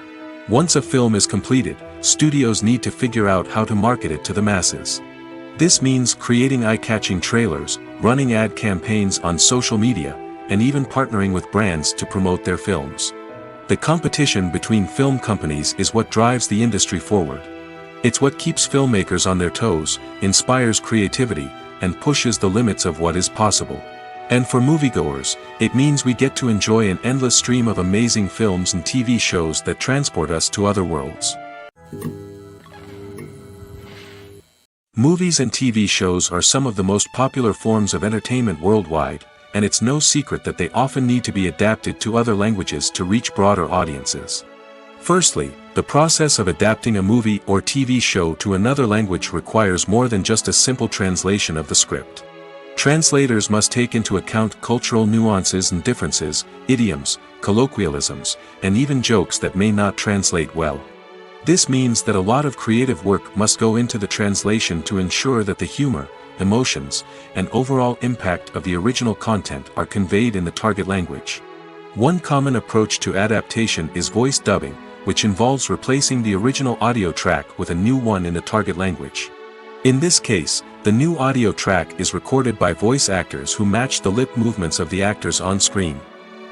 Once a film is completed, studios need to figure out how to market it to the masses. This means creating eye-catching trailers, running ad campaigns on social media, and even partnering with brands to promote their films. The competition between film companies is what drives the industry forward. It's what keeps filmmakers on their toes, inspires creativity, and pushes the limits of what is possible. And for moviegoers, it means we get to enjoy an endless stream of amazing films and TV shows that transport us to other worlds. Movies and TV shows are some of the most popular forms of entertainment worldwide, and it's no secret that they often need to be adapted to other languages to reach broader audiences. Firstly, the process of adapting a movie or TV show to another language requires more than just a simple translation of the script. Translators must take into account cultural nuances and differences, idioms, colloquialisms, and even jokes that may not translate well. This means that a lot of creative work must go into the translation to ensure that the humor, emotions, and overall impact of the original content are conveyed in the target language. One common approach to adaptation is voice dubbing, which involves replacing the original audio track with a new one in the target language. In this case, the new audio track is recorded by voice actors who match the lip movements of the actors on screen.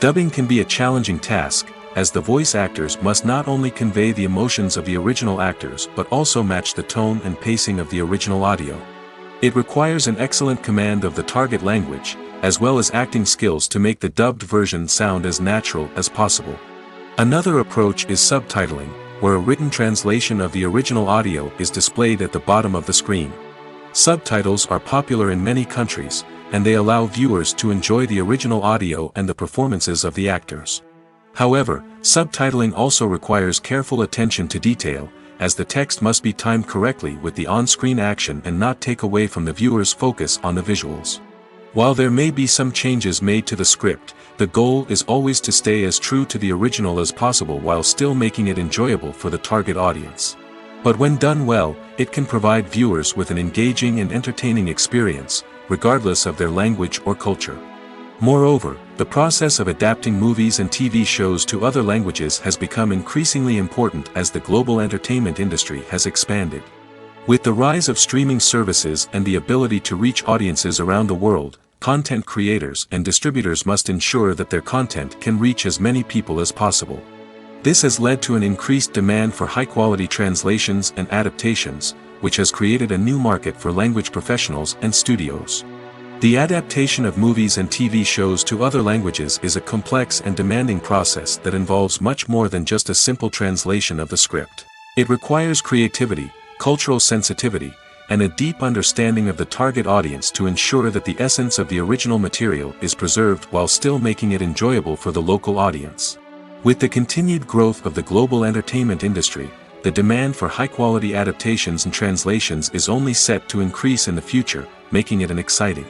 Dubbing can be a challenging task, as the voice actors must not only convey the emotions of the original actors but also match the tone and pacing of the original audio. It requires an excellent command of the target language, as well as acting skills to make the dubbed version sound as natural as possible. Another approach is subtitling, where a written translation of the original audio is displayed at the bottom of the screen. Subtitles are popular in many countries, and they allow viewers to enjoy the original audio and the performances of the actors. However, subtitling also requires careful attention to detail, as the text must be timed correctly with the on-screen action and not take away from the viewer's focus on the visuals. While there may be some changes made to the script, the goal is always to stay as true to the original as possible while still making it enjoyable for the target audience. But when done well, it can provide viewers with an engaging and entertaining experience, regardless of their language or culture. Moreover, the process of adapting movies and TV shows to other languages has become increasingly important as the global entertainment industry has expanded. With the rise of streaming services and the ability to reach audiences around the world, content creators and distributors must ensure that their content can reach as many people as possible. This has led to an increased demand for high-quality translations and adaptations, which has created a new market for language professionals and studios. The adaptation of movies and TV shows to other languages is a complex and demanding process that involves much more than just a simple translation of the script. It requires creativity, cultural sensitivity, and a deep understanding of the target audience to ensure that the essence of the original material is preserved while still making it enjoyable for the local audience. With the continued growth of the global entertainment industry, the demand for high-quality adaptations and translations is only set to increase in the future, making it an exciting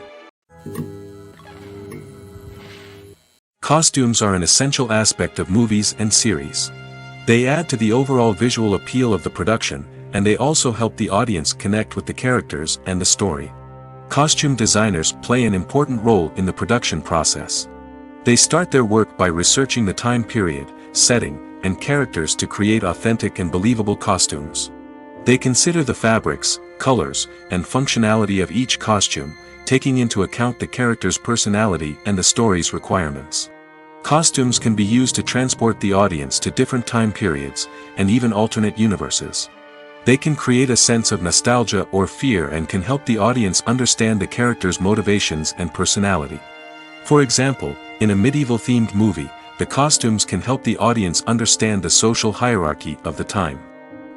Costumes are an essential aspect of movies and series. They add to the overall visual appeal of the production, and they also help the audience connect with the characters and the story. Costume designers play an important role in the production process. They start their work by researching the time period, setting, and characters to create authentic and believable costumes. They consider the fabrics, colors, and functionality of each costume, taking into account the character's personality and the story's requirements. Costumes can be used to transport the audience to different time periods, and even alternate universes. They can create a sense of nostalgia or fear and can help the audience understand the character's motivations and personality. For example, in a medieval-themed movie, the costumes can help the audience understand the social hierarchy of the time.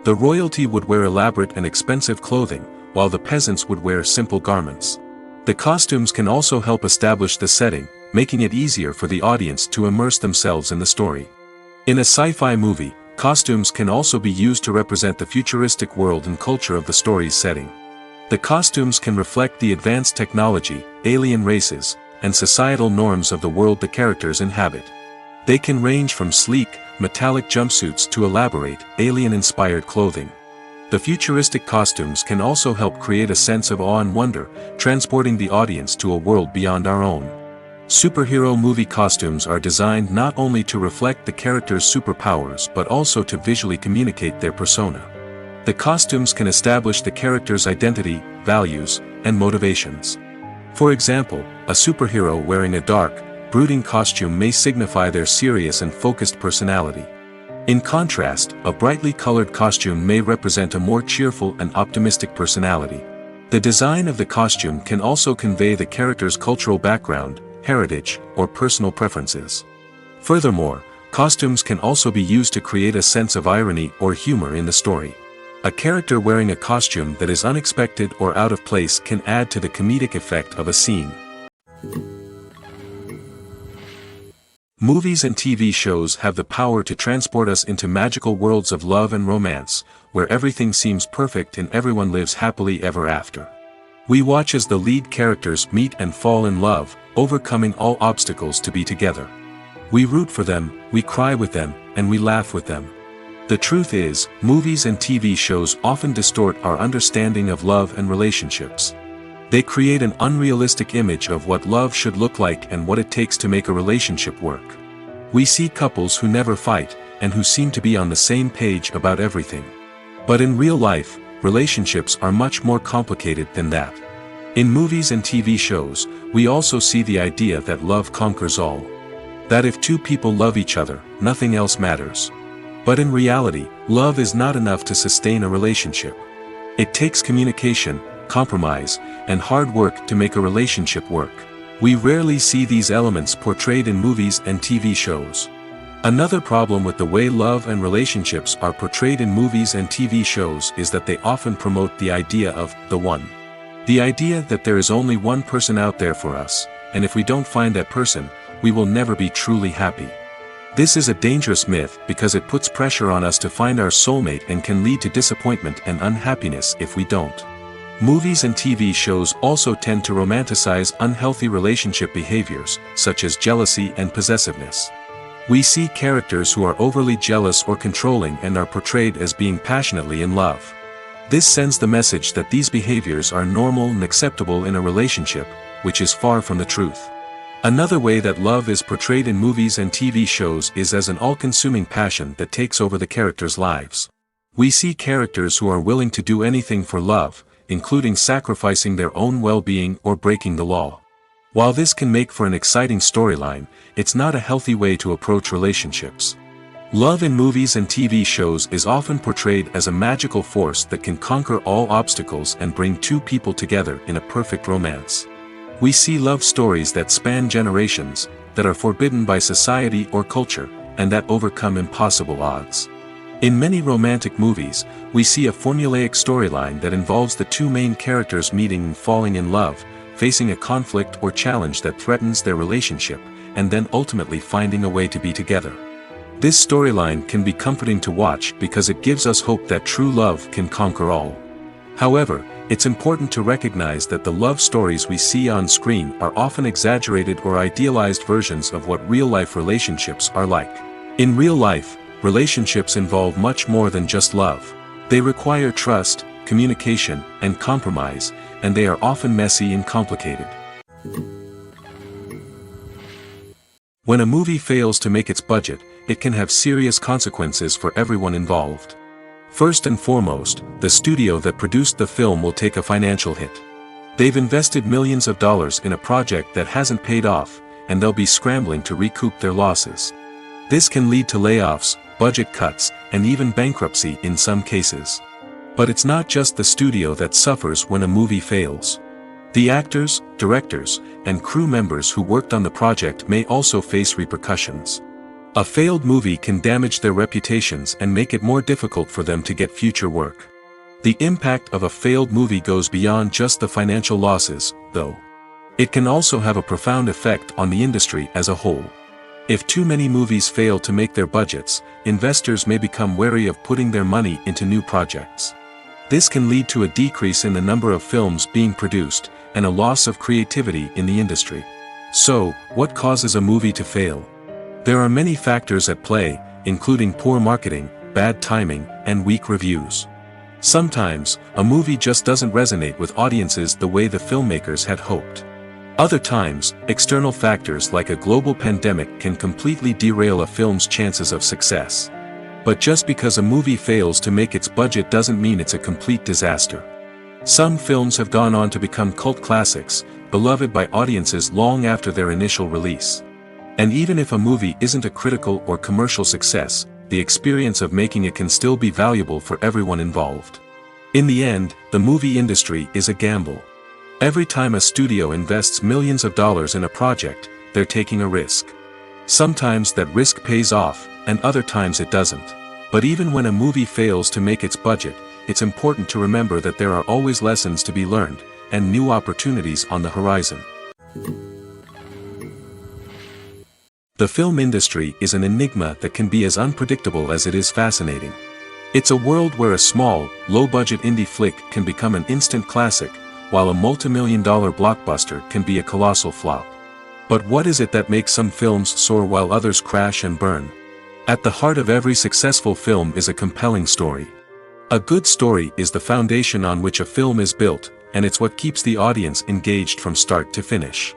The royalty would wear elaborate and expensive clothing, while the peasants would wear simple garments. The costumes can also help establish the setting, making it easier for the audience to immerse themselves in the story. In a sci-fi movie, costumes can also be used to represent the futuristic world and culture of the story's setting. The costumes can reflect the advanced technology, alien races, and societal norms of the world the characters inhabit. They can range from sleek, metallic jumpsuits to elaborate, alien-inspired clothing. The futuristic costumes can also help create a sense of awe and wonder, transporting the audience to a world beyond our own. Superhero movie costumes are designed not only to reflect the character's superpowers but also to visually communicate their persona. The costumes can establish the character's identity, values, and motivations. For example, a superhero wearing a dark, brooding costume may signify their serious and focused personality. In contrast, a brightly colored costume may represent a more cheerful and optimistic personality. The design of the costume can also convey the character's cultural background, heritage, or personal preferences. Furthermore, costumes can also be used to create a sense of irony or humor in the story. A character wearing a costume that is unexpected or out of place can add to the comedic effect of a scene. Movies and TV shows have the power to transport us into magical worlds of love and romance, where everything seems perfect and everyone lives happily ever after. We watch as the lead characters meet and fall in love, overcoming all obstacles to be together. We root for them, we cry with them, and we laugh with them. The truth is, movies and TV shows often distort our understanding of love and relationships. They create an unrealistic image of what love should look like and what it takes to make a relationship work. We see couples who never fight, and who seem to be on the same page about everything. But in real life, relationships are much more complicated than that. In movies and TV shows, we also see the idea that love conquers all. That if two people love each other, nothing else matters. But in reality, love is not enough to sustain a relationship. It takes communication, compromise, and hard work to make a relationship work. We rarely see these elements portrayed in movies and TV shows. Another problem with the way love and relationships are portrayed in movies and TV shows is that they often promote the idea of the one. The idea that there is only one person out there for us, and if we don't find that person, we will never be truly happy. This is a dangerous myth because it puts pressure on us to find our soulmate and can lead to disappointment and unhappiness if we don't. Movies and TV shows also tend to romanticize unhealthy relationship behaviors, such as jealousy and possessiveness. We see characters who are overly jealous or controlling and are portrayed as being passionately in love. This sends the message that these behaviors are normal and acceptable in a relationship, which is far from the truth. Another way that love is portrayed in movies and TV shows is as an all-consuming passion that takes over the characters' lives. We see characters who are willing to do anything for love, including sacrificing their own well-being or breaking the law. While this can make for an exciting storyline, it's not a healthy way to approach relationships. Love in movies and TV shows is often portrayed as a magical force that can conquer all obstacles and bring two people together in a perfect romance. We see love stories that span generations, that are forbidden by society or culture, and that overcome impossible odds. In many romantic movies, we see a formulaic storyline that involves the two main characters meeting and falling in love, facing a conflict or challenge that threatens their relationship, and then ultimately finding a way to be together. This storyline can be comforting to watch because it gives us hope that true love can conquer all. However, It's important to recognize that the love stories we see on screen are often exaggerated or idealized versions of what real-life relationships are like. In real life, relationships involve much more than just love. They require trust, communication, and compromise, and they are often messy and complicated. When a movie fails to make its budget, it can have serious consequences for everyone involved. First and foremost, the studio that produced the film will take a financial hit. They've invested millions of dollars in a project that hasn't paid off, and they'll be scrambling to recoup their losses. This can lead to layoffs, budget cuts, and even bankruptcy in some cases. But it's not just the studio that suffers when a movie fails. The actors, directors, and crew members who worked on the project may also face repercussions. A failed movie can damage their reputations and make it more difficult for them to get future work. The impact of a failed movie goes beyond just the financial losses, though. It can also have a profound effect on the industry as a whole. If too many movies fail to make their budgets, investors may become wary of putting their money into new projects. This can lead to a decrease in the number of films being produced, and a loss of creativity in the industry. So, what causes a movie to fail? There are many factors at play, including poor marketing, bad timing, and weak reviews. Sometimes, a movie just doesn't resonate with audiences the way the filmmakers had hoped. Other times, external factors like a global pandemic can completely derail a film's chances of success. But just because a movie fails to make its budget doesn't mean it's a complete disaster. Some films have gone on to become cult classics, beloved by audiences long after their initial release. And even if a movie isn't a critical or commercial success, the experience of making it can still be valuable for everyone involved. In the end, the movie industry is a gamble. Every time a studio invests millions of dollars in a project, they're taking a risk. Sometimes that risk pays off, and other times it doesn't. But even when a movie fails to make its budget, it's important to remember that there are always lessons to be learned, and new opportunities on the horizon. The film industry is an enigma that can be as unpredictable as it is fascinating. It's a world where a small, low-budget indie flick can become an instant classic, while a multi-million-dollar blockbuster can be a colossal flop. But what is it that makes some films soar while others crash and burn? At the heart of every successful film is a compelling story. A good story is the foundation on which a film is built, and it's what keeps the audience engaged from start to finish.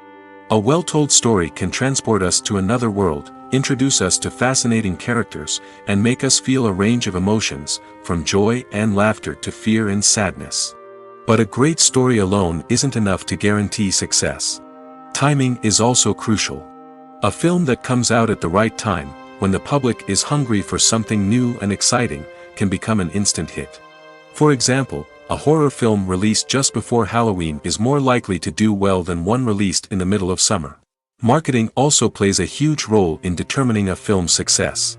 A well-told story can transport us to another world, introduce us to fascinating characters, and make us feel a range of emotions, from joy and laughter to fear and sadness. But a great story alone isn't enough to guarantee success. Timing is also crucial. A film that comes out at the right time, when the public is hungry for something new and exciting, can become an instant hit. For example, a horror film released just before Halloween is more likely to do well than one released in the middle of summer. Marketing also plays a huge role in determining a film's success.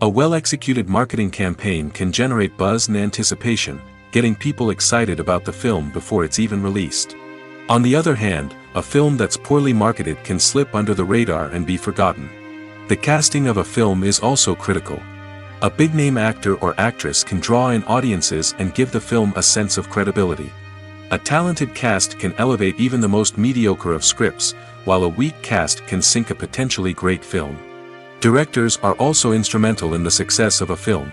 A well-executed marketing campaign can generate buzz and anticipation, getting people excited about the film before it's even released. On the other hand, a film that's poorly marketed can slip under the radar and be forgotten. The casting of a film is also critical. A big-name actor or actress can draw in audiences and give the film a sense of credibility. A talented cast can elevate even the most mediocre of scripts, while a weak cast can sink a potentially great film. Directors are also instrumental in the success of a film.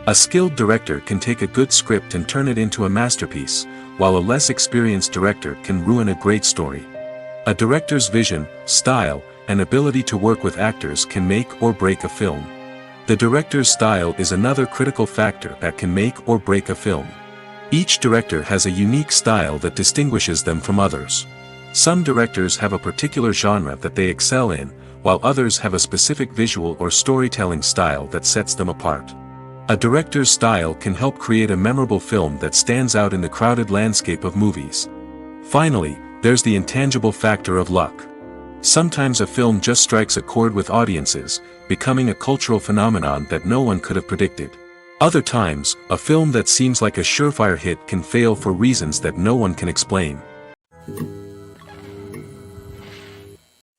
A skilled director can take a good script and turn it into a masterpiece, while a less experienced director can ruin a great story. A director's vision, style, and ability to work with actors can make or break a film. The director's style is another critical factor that can make or break a film. Each director has a unique style that distinguishes them from others. Some directors have a particular genre that they excel in, while others have a specific visual or storytelling style that sets them apart. A director's style can help create a memorable film that stands out in the crowded landscape of movies. Finally, there's the intangible factor of luck. Sometimes a film just strikes a chord with audiences, becoming a cultural phenomenon that no one could have predicted. Other times, a film that seems like a surefire hit can fail for reasons that no one can explain.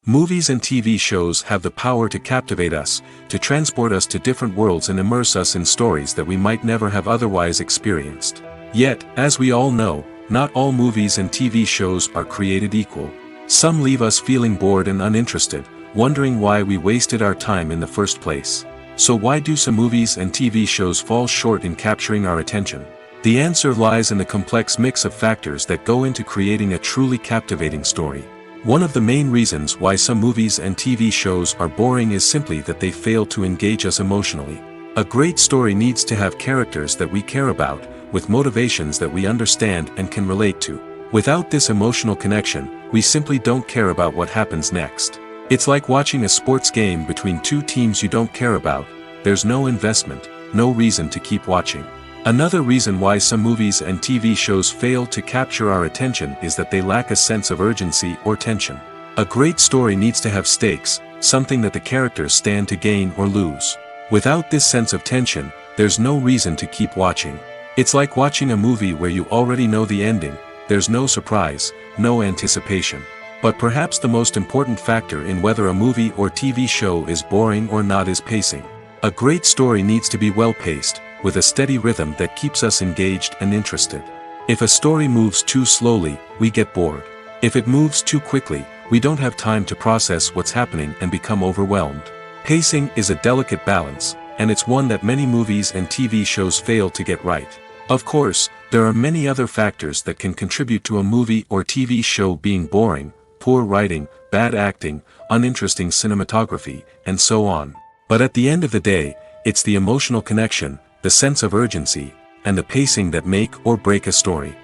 Movies and TV shows have the power to captivate us, to transport us to different worlds and immerse us in stories that we might never have otherwise experienced. Yet, as we all know, not all movies and TV shows are created equal. Some leave us feeling bored and uninterested, wondering why we wasted our time in the first place. So why do some movies and TV shows fall short in capturing our attention? The answer lies in the complex mix of factors that go into creating a truly captivating story. One of the main reasons why some movies and TV shows are boring is simply that they fail to engage us emotionally. A great story needs to have characters that we care about, with motivations that we understand and can relate to. Without this emotional connection, we simply don't care about what happens next. It's like watching a sports game between two teams you don't care about. There's no investment, no reason to keep watching. Another reason why some movies and TV shows fail to capture our attention is that they lack a sense of urgency or tension. A great story needs to have stakes, something that the characters stand to gain or lose. Without this sense of tension, there's no reason to keep watching. It's like watching a movie where you already know the ending. There's no surprise, no anticipation. But perhaps the most important factor in whether a movie or TV show is boring or not is pacing. A great story needs to be well-paced, with a steady rhythm that keeps us engaged and interested. If a story moves too slowly, we get bored. If it moves too quickly, we don't have time to process what's happening and become overwhelmed. Pacing is a delicate balance, and it's one that many movies and TV shows fail to get right. Of course, there are many other factors that can contribute to a movie or TV show being boring: poor writing, bad acting, uninteresting cinematography, and so on. But at the end of the day, it's the emotional connection, the sense of urgency, and the pacing that make or break a story.